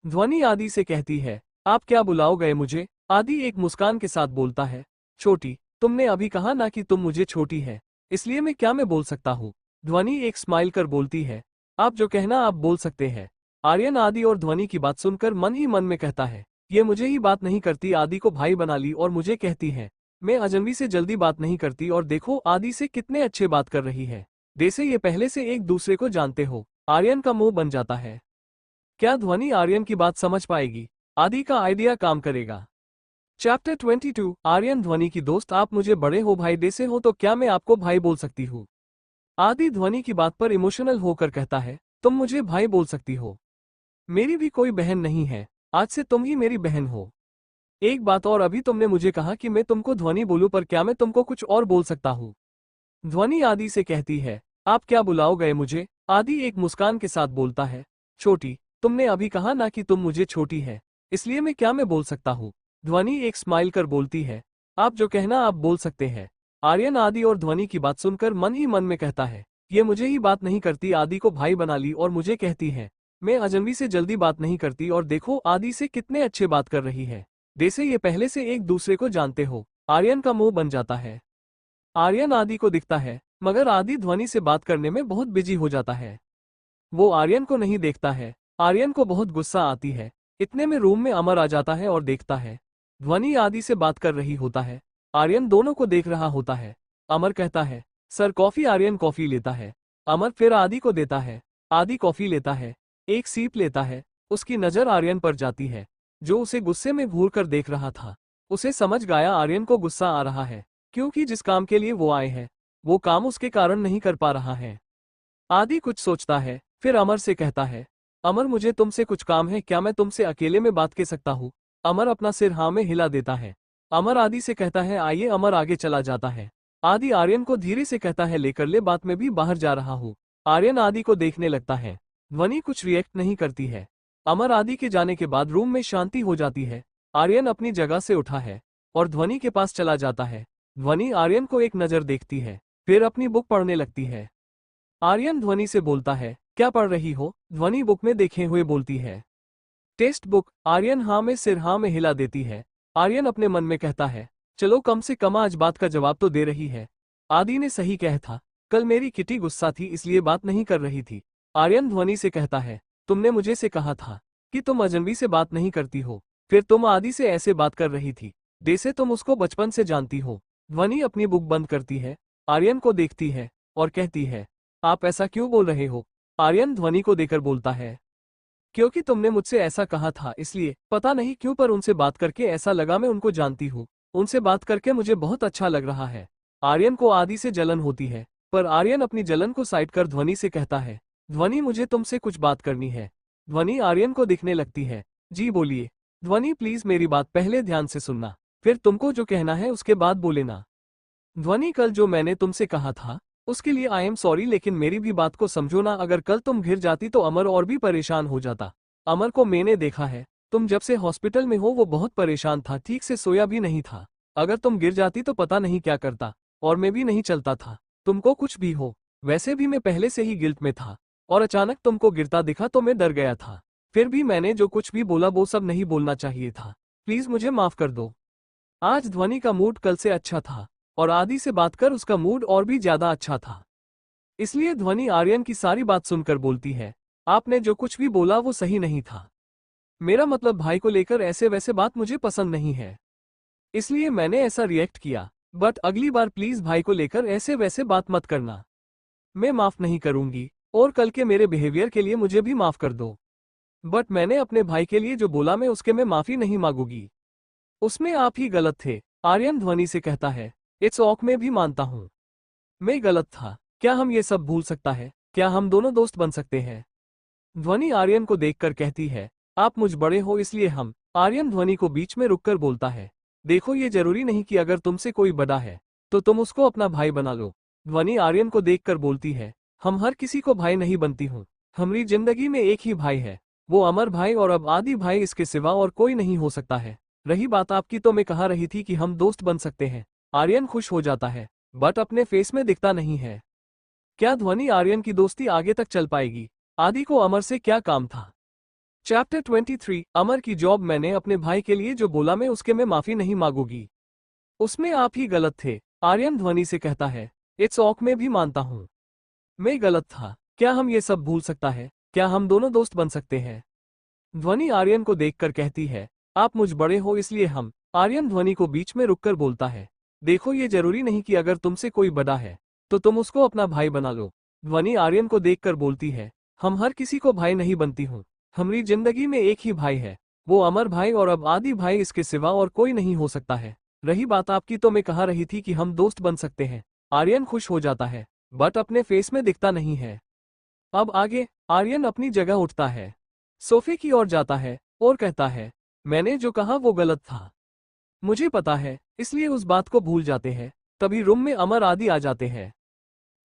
ध्वनि आदि से कहती है, आप क्या बुलाओ गए मुझे। आदि एक मुस्कान के साथ बोलता है, छोटी, तुमने अभी कहा ना कि तुम मुझे छोटी है, इसलिए मैं बोल सकता हूँ। ध्वनि एक स्माइल कर बोलती है, आप जो कहना आप बोल सकते हैं। आर्यन आदि और ध्वनि की बात सुनकर मन ही मन में कहता है, ये मुझे ही बात नहीं करती, आदि को भाई बना ली और मुझे कहती है मैं अजनबी से जल्दी बात नहीं करती, और देखो आदि से कितने अच्छे बात कर रही है, जैसे ये पहले से एक दूसरे को जानते हो। आर्यन का मुंह बन जाता है। क्या ध्वनि आर्यन की बात समझ पाएगी? आदि का आइडिया काम करेगा। चैप्टर 22 आर्यन ध्वनि की दोस्त, आप मुझे बड़े हो भाई जैसे हो तो क्या मैं आपको भाई बोल सकती हूँ? आदि ध्वनि की बात पर इमोशनल होकर कहता है, तुम मुझे भाई बोल सकती हो। मेरी भी कोई बहन नहीं है, आज से तुम ही मेरी बहन हो। एक बात और, अभी तुमने मुझे कहा कि मैं तुमको ध्वनि बोलूं, पर क्या मैं तुमको कुछ और बोल सकता हूँ? ध्वनि आदि से कहती है, आप क्या बुलाओगे मुझे? आदि एक मुस्कान के साथ बोलता है, छोटी, तुमने अभी कहा ना कि तुम मुझे छोटी है, इसलिए मैं बोल सकता हूँ। ध्वनि एक स्माइल कर बोलती है, आप जो कहना आप बोल सकते हैं। आर्यन आदि और ध्वनि की बात सुनकर मन ही मन में कहता है, ये मुझे ही बात नहीं करती, आदि को भाई बना ली और मुझे कहती है मैं अजनबी से जल्दी बात नहीं करती, और देखो आदि से कितने अच्छे बात कर रही है, जैसे ये पहले से एक दूसरे को जानते हो। आर्यन का मुंह बन जाता है। आर्यन आदि को दिखता है, मगर आदि ध्वनि से बात करने में बहुत बिजी हो जाता है। वो आर्यन को नहीं देखता है। आर्यन को बहुत गुस्सा आती है। इतने में रूम में अमर आ जाता है और देखता है ध्वनि आदि से बात कर रही होता है। आर्यन दोनों को देख रहा होता है। अमर कहता है, सर कॉफी। आर्यन कॉफी लेता है। अमर फिर आदि को देता है। आदि कॉफी लेता है, एक सीप लेता है। उसकी नजर आर्यन पर जाती है, जो उसे गुस्से में घूर कर देख रहा था। उसे समझ गया आर्यन को गुस्सा आ रहा है, क्योंकि जिस काम के लिए वो आए हैं वो काम उसके कारण नहीं कर पा रहा है। आदि कुछ सोचता है, फिर अमर से कहता है, अमर मुझे तुमसे कुछ काम है, क्या मैं तुमसे अकेले में बात कर सकता हूँ? अमर अपना सिर हाँ में हिला देता है। अमर आदि से कहता है आइए। अमर आगे चला जाता है। आदि आर्यन को धीरे से कहता है लेकर ले, बात में भी बाहर जा रहा हूँ। आर्यन आदि को देखने लगता है। ध्वनि कुछ रिएक्ट नहीं करती है। अमर आदि के जाने के बाद रूम में शांति हो जाती है। आर्यन अपनी जगह से उठा है और ध्वनि के पास चला जाता है। ध्वनि आर्यन को एक नजर देखती है, फिर अपनी बुक पढ़ने लगती है। आर्यन ध्वनि से बोलता है, क्या पढ़ रही हो? ध्वनि बुक में देखे हुए बोलती है, टेक्स्ट बुक। आर्यन हाँ में सिर हाँ में हिला देती है। आर्यन अपने मन में कहता है, चलो कम से कम आज बात का जवाब तो दे रही है। आदि ने सही कहा था, कल मेरी किटी गुस्सा थी इसलिए बात नहीं कर रही थी। आर्यन ध्वनि से कहता है, तुमने मुझे से कहा था कि तुम अजनबी से बात नहीं करती हो, फिर तुम आदि से ऐसे बात कर रही थी जैसे तुम उसको बचपन से जानती हो। ध्वनि अपनी बुक बंद करती है, आर्यन को देखती है और कहती है, आप ऐसा क्यों बोल रहे हो? आर्यन ध्वनि को देकर बोलता है, क्योंकि तुमने मुझसे ऐसा कहा था इसलिए। पता नहीं क्यों पर उनसे बात करके ऐसा लगा मैं उनको जानती हूँ। उनसे बात करके मुझे बहुत अच्छा लग रहा है। आर्यन को आदि से जलन होती है, पर आर्यन अपनी जलन को साइड कर ध्वनि से कहता है, ध्वनि मुझे तुमसे कुछ बात करनी है। ध्वनि आर्यन को दिखने लगती है, जी बोलिए। ध्वनि प्लीज मेरी बात पहले ध्यान से सुनना, फिर तुमको जो कहना है उसके बाद बोलेना। ध्वनि कल जो मैंने तुमसे कहा था उसके लिए आई एम सॉरी, लेकिन मेरी भी बात को समझो ना। अगर कल तुम गिर जाती तो अमर और भी परेशान हो जाता। अमर को मैंने देखा है, तुम जब से हॉस्पिटल में हो वो बहुत परेशान था, ठीक से सोया भी नहीं था। अगर तुम गिर जाती तो पता नहीं क्या करता, और मैं भी नहीं चलता था। तुमको कुछ भी हो, वैसे भी मैं पहले से ही गिल्ट में था, और अचानक तुमको गिरता दिखा तो मैं डर गया था। फिर भी मैंने जो कुछ भी बोला वो सब नहीं बोलना चाहिए था। प्लीज मुझे माफ कर दो। आज ध्वनि का मूड कल से अच्छा था, और आदि से बात कर उसका मूड और भी ज्यादा अच्छा था। इसलिए ध्वनि आर्यन की सारी बात सुनकर बोलती है, आपने जो कुछ भी बोला वो सही नहीं था। मेरा मतलब भाई को लेकर ऐसे वैसे बात मुझे पसंद नहीं है, इसलिए मैंने ऐसा रिएक्ट किया। बट अगली बार प्लीज भाई को लेकर ऐसे वैसे बात मत करना। मैं माफ नहीं करूंगी, और कल के मेरे बिहेवियर के लिए मुझे भी माफ कर दो। बट मैंने अपने भाई के लिए जो बोला मैं उसके में माफी नहीं मांगूंगी। उसमें आप ही गलत थे। आर्यन ध्वनि से कहता है, इट्स ऑक, मैं भी मानता हूँ मैं गलत था। क्या हम ये सब भूल सकता है? क्या हम दोनों दोस्त बन सकते हैं? ध्वनि आर्यन को देखकर कहती है, आप मुझ बड़े हो इसलिए हम। आर्यन ध्वनि को बीच में रुककर बोलता है, देखो ये जरूरी नहीं कि अगर तुमसे कोई बड़ा है तो तुम उसको अपना भाई बना लो। ध्वनि आर्यन को देखकर बोलती है, हम हर किसी को भाई नहीं बनती हूँ। हमारी जिंदगी में एक ही भाई है, वो अमर भाई, और अब आदि भाई, इसके सिवा और कोई नहीं हो सकता है। रही बात आपकी, तो मैं कहा रही थी कि हम दोस्त बन सकते हैं। आर्यन खुश हो जाता है, बट अपने फेस में दिखता नहीं है। क्या ध्वनि आर्यन की दोस्ती आगे तक चल पाएगी? आदि को अमर से क्या काम था? चैप्टर 23 अमर की जॉब। मैंने अपने भाई के लिए जो बोला मैं उसके में माफी नहीं मांगूंगी। उसमें आप ही गलत थे। आर्यन ध्वनि से कहता है, इट्स ऑक, मैं भी मानता हूँ मैं गलत था। क्या हम ये सब भूल सकता है? क्या हम दोनों दोस्त बन सकते हैं? ध्वनि आर्यन को देखकर कहती है, आप मुझ बड़े हो इसलिए हम। आर्यन ध्वनि को बीच में रुककर बोलता है, देखो ये जरूरी नहीं कि अगर तुमसे कोई बड़ा है तो तुम उसको अपना भाई बना लो। ध्वनि आर्यन को देखकर बोलती है, हम हर किसी को भाई नहीं बनती हूँ। हमारी जिंदगी में एक ही भाई है, वो अमर भाई, और अब आदि भाई, इसके सिवा और कोई नहीं हो सकता है। रही बात आपकी, तो मैं कहा रही थी कि हम दोस्त बन सकते हैं। आर्यन खुश हो जाता है, बट अपने फेस में दिखता नहीं है। अब आगे आर्यन अपनी जगह उठता है, सोफे की ओर जाता है और कहता है, मैंने जो कहा वो गलत था, मुझे पता है, इसलिए उस बात को भूल जाते हैं। तभी रूम में अमर आदि आ जाते हैं।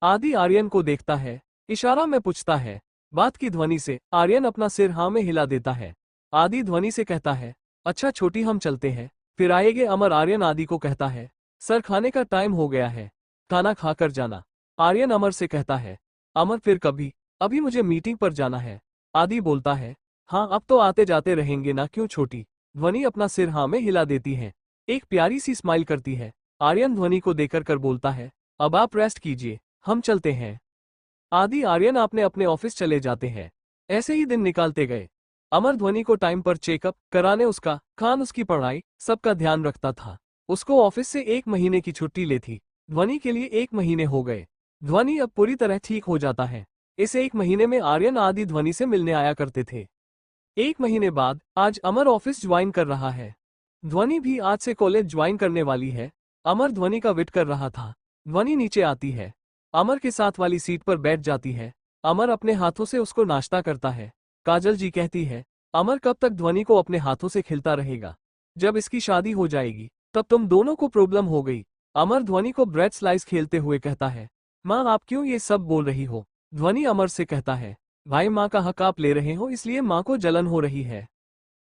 आदि आर्यन को देखता है, इशारा में पूछता है। बात की ध्वनि से आर्यन अपना सिर हाँ में हिला देता है। आदि ध्वनि से कहता है, अच्छा छोटी, हम चलते हैं, फिर आएंगे। अमर आर्यन आदि को कहता है, सर खाने का टाइम हो गया है, खाना खाकर जाना। आर्यन अमर से कहता है, अमर फिर कभी, अभी मुझे मीटिंग पर जाना है। आदि बोलता है, हाँ अब तो आते जाते रहेंगे ना, क्यों छोटी। ध्वनि अपना सिर हाँ में हिला देती है, एक प्यारी सी स्माइल करती है। आर्यन ध्वनि को देखकर कर बोलता है, अब आप रेस्ट कीजिए, हम चलते हैं। आदि आर्यन अपने अपने ऑफिस चले जाते हैं। ऐसे ही दिन निकालते गए। अमर ध्वनि को टाइम पर चेकअप कराने, उसका खान, उसकी पढ़ाई, सबका ध्यान रखता था। उसको ऑफिस से 1 महीने की छुट्टी ले थी। ध्वनि के लिए 1 महीने हो गए। ध्वनि अब पूरी तरह ठीक हो जाता है। इस 1 महीने में आर्यन आदि ध्वनि से मिलने आया करते थे। 1 महीने बाद आज अमर ऑफिस ज्वाइन कर रहा है। ध्वनि भी आज से कॉलेज ज्वाइन करने वाली है। अमर ध्वनि का वेट कर रहा था। ध्वनि नीचे आती है, अमर के साथ वाली सीट पर बैठ जाती है। अमर अपने हाथों से उसको नाश्ता करता है। काजल जी कहती है, अमर कब तक ध्वनि को अपने हाथों से खिलता रहेगा? जब इसकी शादी हो जाएगी तब तुम दोनों को प्रॉब्लम हो गई। अमर ध्वनि को ब्रेड स्लाइस खेलते हुए कहता है, माँ आप क्यों ये सब बोल रही हो? ध्वनि अमर से कहता है, भाई माँ का हक आप ले रहे हो, इसलिए माँ को जलन हो रही है।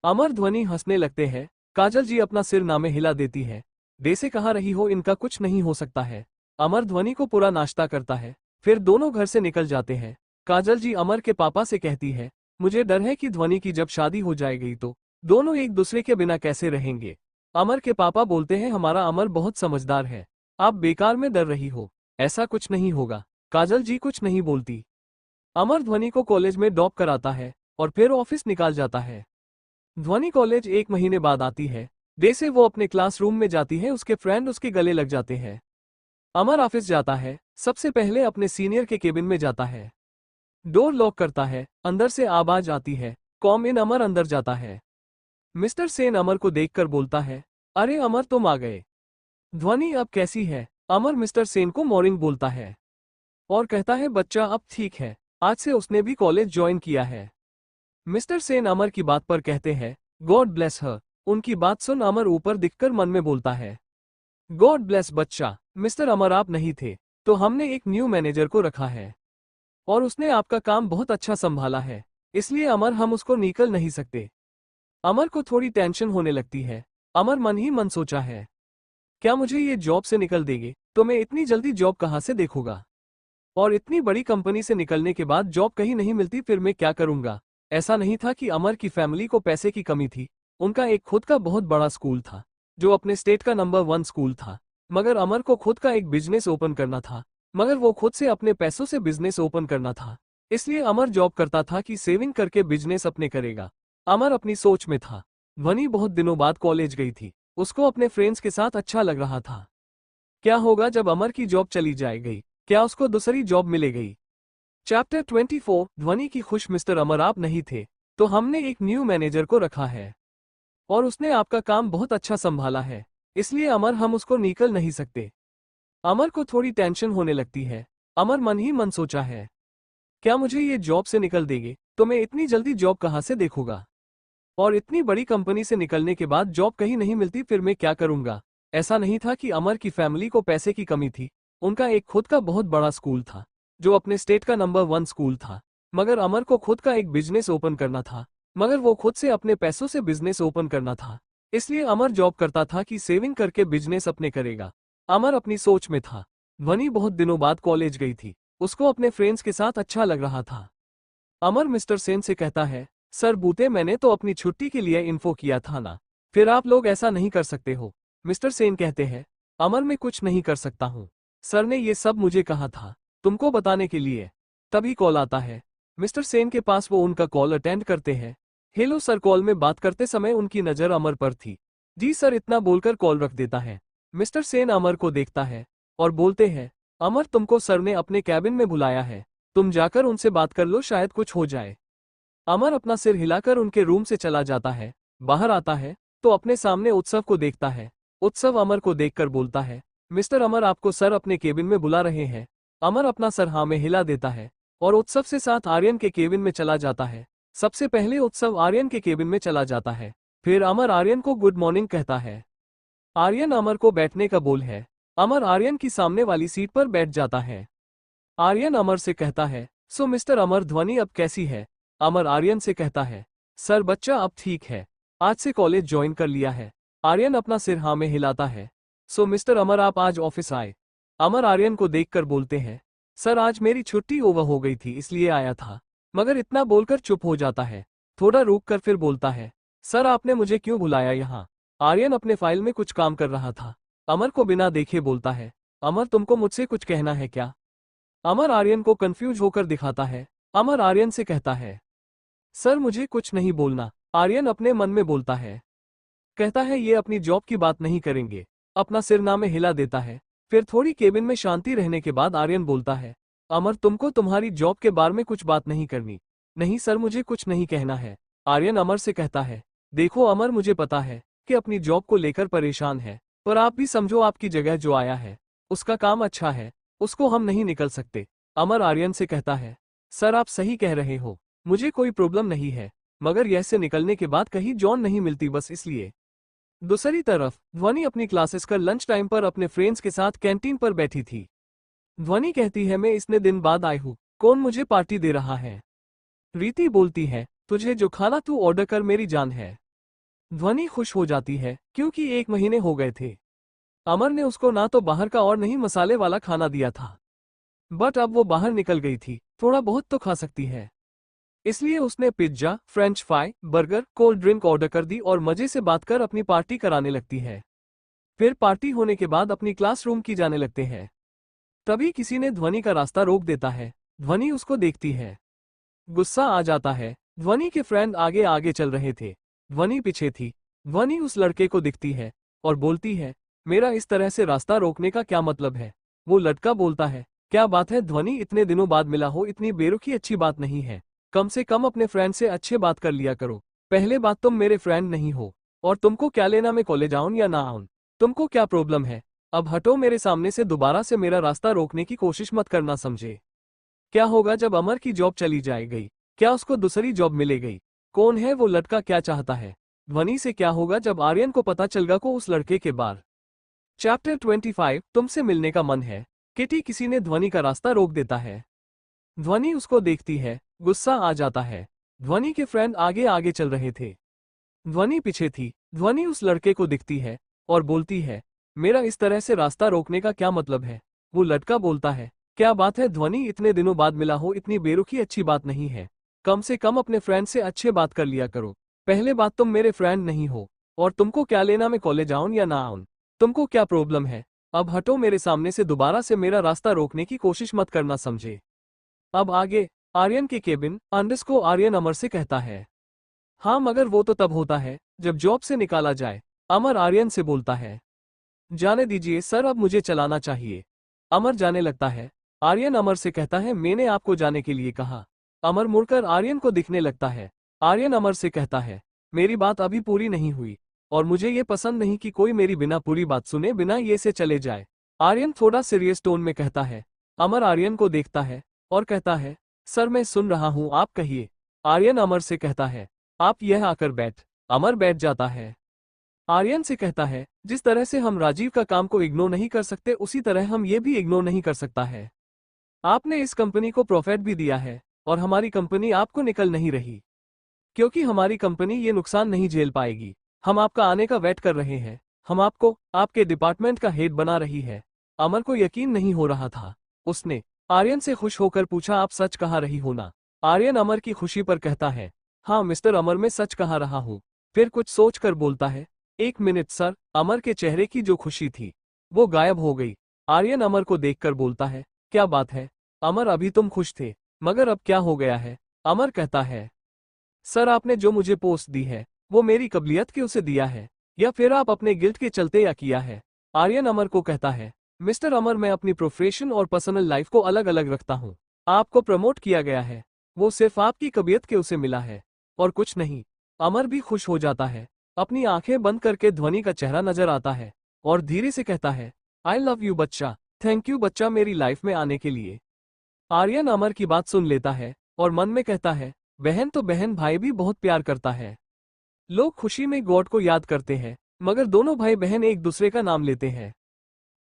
अमर ध्वनि हंसने लगते हैं। काजल जी अपना सिर नामे हिला देती है, दे से कहा रही हो, इनका कुछ नहीं हो सकता है। अमर ध्वनि को पूरा नाश्ता करता है, फिर दोनों घर से निकल जाते हैं। काजल जी अमर के पापा से कहती है, मुझे डर है कि ध्वनि की जब शादी हो जाएगी तो दोनों एक दूसरे के बिना कैसे रहेंगे। अमर के पापा बोलते हैं, हमारा अमर बहुत समझदार है, आप बेकार में डर रही हो, ऐसा कुछ नहीं होगा। काजल जी कुछ नहीं बोलती। अमर ध्वनि को कॉलेज में ड्रॉप कराता है और फिर ऑफिस निकाल जाता है। ध्वनि कॉलेज 1 महीने बाद आती है। डे से वो अपने क्लासरूम में जाती है, उसके फ्रेंड उसके गले लग जाते हैं। अमर ऑफिस जाता है, सबसे पहले अपने सीनियर के केबिन में जाता है। डोर लॉक करता है, अंदर से आवाज आती है, कॉम इन। अमर अंदर जाता है। मिस्टर सेन अमर को देखकर बोलता है, अरे अमर तुम आ गए। ध्वनि अब कैसी है? अमर मिस्टर सेन को मॉर्निंग बोलता है और कहता है, बच्चा अब ठीक है, आज से उसने भी कॉलेज ज्वाइन किया है। मिस्टर सेन अमर की बात पर कहते हैं, गॉड ब्लेस हर। उनकी बात सुन अमर ऊपर दिखकर मन में बोलता है, गॉड ब्लेस बच्चा। मिस्टर अमर आप नहीं थे तो हमने एक न्यू मैनेजर को रखा है और उसने आपका काम बहुत अच्छा संभाला है, इसलिए अमर हम उसको निकल नहीं सकते। अमर को थोड़ी टेंशन होने लगती है। अमर मन ही मन सोचा है, क्या मुझे ये जॉब से निकल देंगे तो मैं इतनी जल्दी जॉब कहाँ से देखूंगा, और इतनी बड़ी कंपनी से निकलने के बाद जॉब कहीं नहीं मिलती, फिर मैं क्या करूंगा। ऐसा नहीं था कि अमर की फैमिली को पैसे की कमी थी। उनका एक खुद का बहुत बड़ा स्कूल था जो अपने स्टेट का नंबर 1 स्कूल था, मगर अमर को खुद का एक बिजनेस ओपन करना था, मगर वो खुद से अपने पैसों से बिजनेस ओपन करना था। इसलिए अमर जॉब करता था कि सेविंग करके बिजनेस अपने करेगा। अमर अपनी सोच में था। ध्वनि बहुत दिनों बाद कॉलेज गई थी, उसको अपने फ्रेंड्स के साथ अच्छा लग रहा था। क्या होगा जब अमर की जॉब चली जाएगी? क्या उसको दूसरी जॉब मिलेगी? चैप्टर 24 ध्वनि की खुश। मिस्टर अमर आप नहीं थे तो हमने एक न्यू मैनेजर को रखा है और उसने आपका काम बहुत अच्छा संभाला है, इसलिए अमर हम उसको निकल नहीं सकते। अमर को थोड़ी टेंशन होने लगती है। अमर मन ही मन सोचा है, क्या मुझे ये जॉब से निकल देंगे तो मैं इतनी जल्दी जॉब कहाँ से देखूंगा, और इतनी बड़ी कंपनी से निकलने के बाद जॉब कहीं नहीं मिलती, फिर मैं क्या करूंगा। ऐसा नहीं था कि अमर की फैमिली को पैसे की कमी थी। उनका एक खुद का बहुत बड़ा स्कूल था जो अपने स्टेट का नंबर 1 स्कूल था, मगर अमर को खुद का एक बिजनेस ओपन करना था, मगर वो खुद से अपने पैसों से बिजनेस ओपन करना था। इसलिए अमर जॉब करता था कि सेविंग करके बिजनेस अपने करेगा। अमर अपनी सोच में था। ध्वनि बहुत दिनों बाद कॉलेज गई थी, उसको अपने फ्रेंड्स के साथ अच्छा लग रहा था। अमर मिस्टर सेन से कहता है, सर बूटे मैंने तो अपनी छुट्टी के लिए इन्फो किया था ना, फिर आप लोग ऐसा नहीं कर सकते हो। मिस्टर सेन कहते हैं, अमर मैं कुछ नहीं कर सकता हूँ, सर ने ये सब मुझे कहा था तुमको बताने के लिए। तभी कॉल आता है मिस्टर सेन के पास, वो उनका कॉल अटेंड करते हैं। Hello sir. कॉल में बात करते समय उनकी नज़र अमर पर थी। जी सर, इतना बोलकर कॉल रख देता है। मिस्टर सेन अमर को देखता है और बोलते हैं, अमर तुमको सर ने अपने कैबिन में बुलाया है, तुम जाकर उनसे बात कर लो, शायद कुछ हो जाए। अमर अपना सिर हिलाकर उनके रूम से चला जाता है। बाहर आता है तो अपने सामने उत्सव को देखता है। उत्सव अमर को देखकर बोलता है, मिस्टर अमर, आपको सर अपने केबिन में बुला रहे हैं। अमर अपना सर हाँ में हिला देता है और उत्सव से साथ आर्यन के केबिन में चला जाता है। सबसे पहले उत्सव आर्यन के केबिन में चला जाता है, फिर अमर आर्यन को गुड मॉर्निंग कहता है। आर्यन अमर को बैठने का बोल है। अमर आर्यन की सामने वाली सीट पर बैठ जाता है। आर्यन अमर से कहता है, सो मिस्टर अमर, ध्वनि अब कैसी है? अमर आर्यन से कहता है, सर बच्चा अब ठीक है, आज से कॉलेज ज्वाइन कर लिया है। आर्यन अपना सिर हाँ में हिलाता है। सो मिस्टर अमर, आप आज ऑफिस आए? अमर आर्यन को देखकर बोलते हैं, सर आज मेरी छुट्टी ओवर हो गई थी इसलिए आया था। मगर इतना बोलकर चुप हो जाता है। थोड़ा रुक कर फिर बोलता है, सर आपने मुझे क्यों बुलाया यहाँ? आर्यन अपने फाइल में कुछ काम कर रहा था। अमर को बिना देखे बोलता है, अमर तुमको मुझसे कुछ कहना है क्या? अमर आर्यन को कंफ्यूज होकर दिखाता है। अमर आर्यन से कहता है, सर मुझे कुछ नहीं बोलना। आर्यन अपने मन में बोलता है। कहता है ये अपनी जॉब की बात नहीं करेंगे। अपना सिर ना में हिला देता है। फिर थोड़ी केबिन में शांति रहने के बाद आर्यन बोलता है, अमर तुमको तुम्हारी जॉब के बारे में कुछ बात नहीं करनी। नहीं सर, मुझे कुछ नहीं कहना है। आर्यन अमर से कहता है, देखो अमर, मुझे पता है कि अपनी जॉब को लेकर परेशान है, पर आप भी समझो आपकी जगह जो आया है उसका काम अच्छा है, उसको हम नहीं निकल सकते। अमर आर्यन से कहता है, सर आप सही कह रहे हो, मुझे कोई प्रॉब्लम नहीं है, मगर यह से निकलने के बाद कहीं जॉन नहीं मिलती बस इसलिए। दूसरी तरफ ध्वनि अपनी क्लासेस का लंच टाइम पर अपने फ्रेंड्स के साथ कैंटीन पर बैठी थी। ध्वनि कहती है, मैं इतने दिन बाद आई हूँ, कौन मुझे पार्टी दे रहा है? रीति बोलती है, तुझे जो खाना तू ऑर्डर कर, मेरी जान है। ध्वनि खुश हो जाती है क्योंकि 1 महीने हो गए थे। अमर ने उसको ना तो बाहर का और नहीं मसाले वाला खाना दिया था, बट अब वो बाहर निकल गई थी, थोड़ा बहुत तो खा सकती है। इसलिए उसने pizza, French fry, burger, cold drink order कर दी और मजे से बात कर अपनी पार्टी कराने लगती है। फिर पार्टी होने के बाद अपनी क्लासरूम की जाने लगते हैं। तभी किसी ने ध्वनि का रास्ता रोक देता है। ध्वनि उसको देखती है। गुस्सा आ जाता है। ध्वनि के फ्रेंड आगे आगे चल रहे थे, ध्वनि पीछे थी। ध्वनि उस लड़के को दिखती है और बोलती है, मेरा इस तरह से रास्ता रोकने का क्या मतलब है? वो लड़का बोलता है, क्या बात है ध्वनि, इतने दिनों बाद मिला हो, इतनी बेरुखी अच्छी बात नहीं है। कम से कम अपने फ्रेंड से अच्छे बात कर लिया करो। पहले बात, तुम मेरे फ्रेंड नहीं हो, और तुमको क्या लेना मैं कॉलेज आऊं या ना आऊं? तुमको क्या प्रॉब्लम है? अब हटो मेरे सामने से, दोबारा से मेरा रास्ता रोकने की कोशिश मत करना, समझे? क्या होगा जब अमर की जॉब चली जाएगी? क्या उसको दूसरी जॉब मिलेगी? कौन है वो लड़का, क्या चाहता है? ध्वनि से क्या होगा जब आर्यन को पता चलगा को उस लड़के के बारे? चैप्टर 25, तुमसे मिलने का मन है। किटी, किसी ने ध्वनि का रास्ता रोक देता है। ध्वनि उसको देखती है, गुस्सा आ जाता है। ध्वनि के फ्रेंड आगे आगे चल रहे थे, ध्वनि पीछे थी। ध्वनि उस लड़के को दिखती है और बोलती है, मेरा इस तरह से रास्ता रोकने का क्या मतलब है? वो लड़का बोलता है, क्या बात है ध्वनि, इतने दिनों बाद मिला हो, इतनी बेरुखी अच्छी बात नहीं है। कम से कम अपने फ्रेंड से अच्छे बात कर लिया करो। पहले बात, तुम मेरे फ्रेंड नहीं हो, और तुमको क्या लेना मैं कॉलेज आऊं या ना आऊं? तुमको क्या प्रॉब्लम है? अब हटो मेरे सामने से, दोबारा से मेरा रास्ता रोकने की कोशिश मत करना, समझे? अब आगे आर्यन के केबिन। अंडस को आर्यन अमर से कहता है, हाँ मगर वो तो तब होता है जब जॉब से निकाला जाए। अमर आर्यन से बोलता है, जाने दीजिए सर, अब मुझे चलाना चाहिए। अमर जाने लगता है। आर्यन अमर से कहता है, मैंने आपको जाने के लिए कहा। अमर मुड़कर आर्यन को दिखने लगता है। आर्यन अमर से कहता है, मेरी बात अभी पूरी नहीं हुई, और मुझे ये पसंद नहीं कि कोई मेरी बिना पूरी बात सुने बिना ये से चले जाए। आर्यन थोड़ा सीरियस टोन में कहता है। अमर आर्यन को देखता है और कहता है, सर मैं सुन रहा हूं, आप कहिए। आर्यन अमर से कहता है, आप यह आकर बैठ। अमर बैठ जाता है। आर्यन से कहता है, जिस तरह से हम राजीव का काम को इग्नोर नहीं कर सकते, उसी तरह हम ये भी इग्नोर नहीं कर सकता है। आपने इस कंपनी को प्रॉफिट भी दिया है, और हमारी कंपनी आपको निकल नहीं रही, क्योंकि हमारी कंपनी ये नुकसान नहीं झेल पाएगी। हम आपका आने का वेट कर रहे हैं। हम आपको आपके डिपार्टमेंट का हेड बना रही है। अमर को यकीन नहीं हो रहा था। उसने आर्यन से खुश होकर पूछा, आप सच कहा रही हो ना? आर्यन अमर की खुशी पर कहता है, हाँ मिस्टर अमर, मैं सच कहा रहा हूँ। फिर कुछ सोच कर बोलता है, 1 मिनट सर। अमर के चेहरे की जो खुशी थी वो गायब हो गई। आर्यन अमर को देखकर बोलता है, क्या बात है अमर, अभी तुम खुश थे, मगर अब क्या हो गया है? अमर कहता है, सर आपने जो मुझे पोस्ट दी है वो मेरी कबलियत के उसे दिया है, या फिर आप अपने गिल्ट के चलते या किया है? आर्यन अमर को कहता है, मिस्टर अमर, मैं अपनी प्रोफेशन और पर्सनल लाइफ को अलग अलग रखता हूँ। आपको प्रमोट किया गया है, वो सिर्फ आपकी कबियत के उसे मिला है और कुछ नहीं। अमर भी खुश हो जाता है। अपनी आंखें बंद करके ध्वनि का चेहरा नजर आता है और धीरे से कहता है, आई लव यू बच्चा, थैंक यू बच्चा मेरी लाइफ में आने के लिए। आर्यन अमर की बात सुन लेता है और मन में कहता है, बहन तो बहन भाई भी बहुत प्यार करता है। लोग खुशी में गॉड को याद करते हैं, मगर दोनों भाई बहन एक दूसरे का नाम लेते हैं।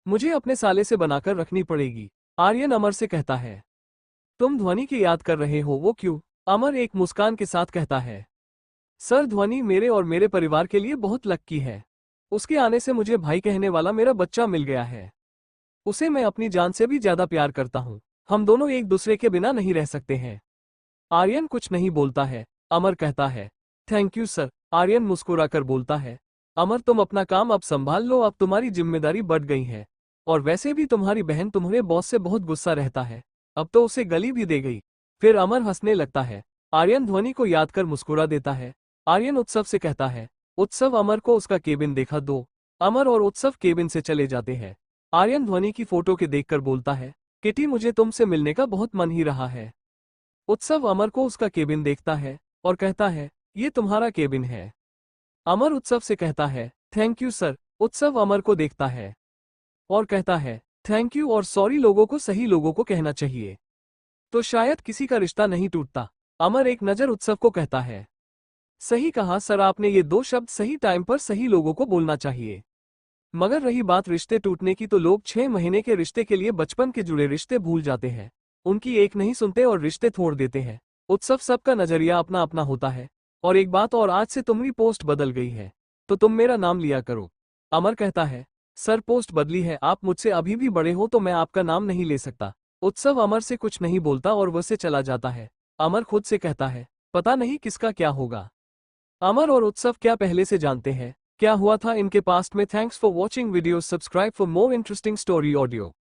मुझे अपने साले से बनाकर रखनी पड़ेगी, आर्यन अमर से कहता है। तुम ध्वनि की याद कर रहे हो, वो क्यों? अमर एक मुस्कान के साथ कहता है, सर ध्वनि मेरे और मेरे परिवार के लिए बहुत लक्की है। उसके आने से मुझे भाई कहने वाला मेरा बच्चा मिल गया है। उसे मैं अपनी जान से भी ज्यादा प्यार करता हूँ। हम दोनों एक दूसरे के बिना नहीं रह सकते हैं। आर्यन कुछ नहीं बोलता है। अमर कहता है, थैंक यू सर। आर्यन मुस्कुराकर बोलता है, अमर तुम अपना काम अब संभाल लो, अब तुम्हारी जिम्मेदारी बढ़ गई है। और वैसे भी तुम्हारी बहन तुम्हारे बॉस से बहुत गुस्सा रहता है, अब तो उसे गली भी दे गई। फिर अमर हंसने लगता है। आर्यन ध्वनि को याद कर मुस्कुरा देता है। आर्यन उत्सव से कहता है, उत्सव अमर को उसका केबिन देखा दो। अमर और उत्सव केबिन से चले जाते हैं। आर्यन ध्वनि की फोटो के देखकर बोलता है, किटी मुझे तुमसे मिलने का बहुत मन ही रहा है। उत्सव अमर को उसका केबिन देखता है और कहता है, ये तुम्हारा केबिन है। अमर उत्सव से कहता है, थैंक यू सर। उत्सव अमर को देखता है और कहता है, थैंक यू और सॉरी लोगों को सही लोगों को कहना चाहिए, तो शायद किसी का रिश्ता नहीं टूटता। अमर एक नजर उत्सव को कहता है, सही कहा सर आपने, ये दो शब्द सही टाइम पर सही लोगों को बोलना चाहिए। मगर रही बात रिश्ते टूटने की, तो लोग 6 महीने के रिश्ते के लिए बचपन के जुड़े रिश्ते भूल जाते हैं, उनकी एक नहीं सुनते और रिश्ते तोड़ देते हैं। उत्सव सबका नजरिया अपना अपना होता है। और एक बात और, आज से तुम्हारी पोस्ट बदल गई है, तो तुम मेरा नाम लिया करो। अमर कहता है, सर पोस्ट बदली है, आप मुझसे अभी भी बड़े हो तो मैं आपका नाम नहीं ले सकता। उत्सव अमर से कुछ नहीं बोलता और वह से चला जाता है। अमर खुद से कहता है, पता नहीं किसका क्या होगा। अमर और उत्सव क्या पहले से जानते हैं क्या हुआ था इनके पास्ट में? Thanks for watching video, subscribe for more interesting story audio.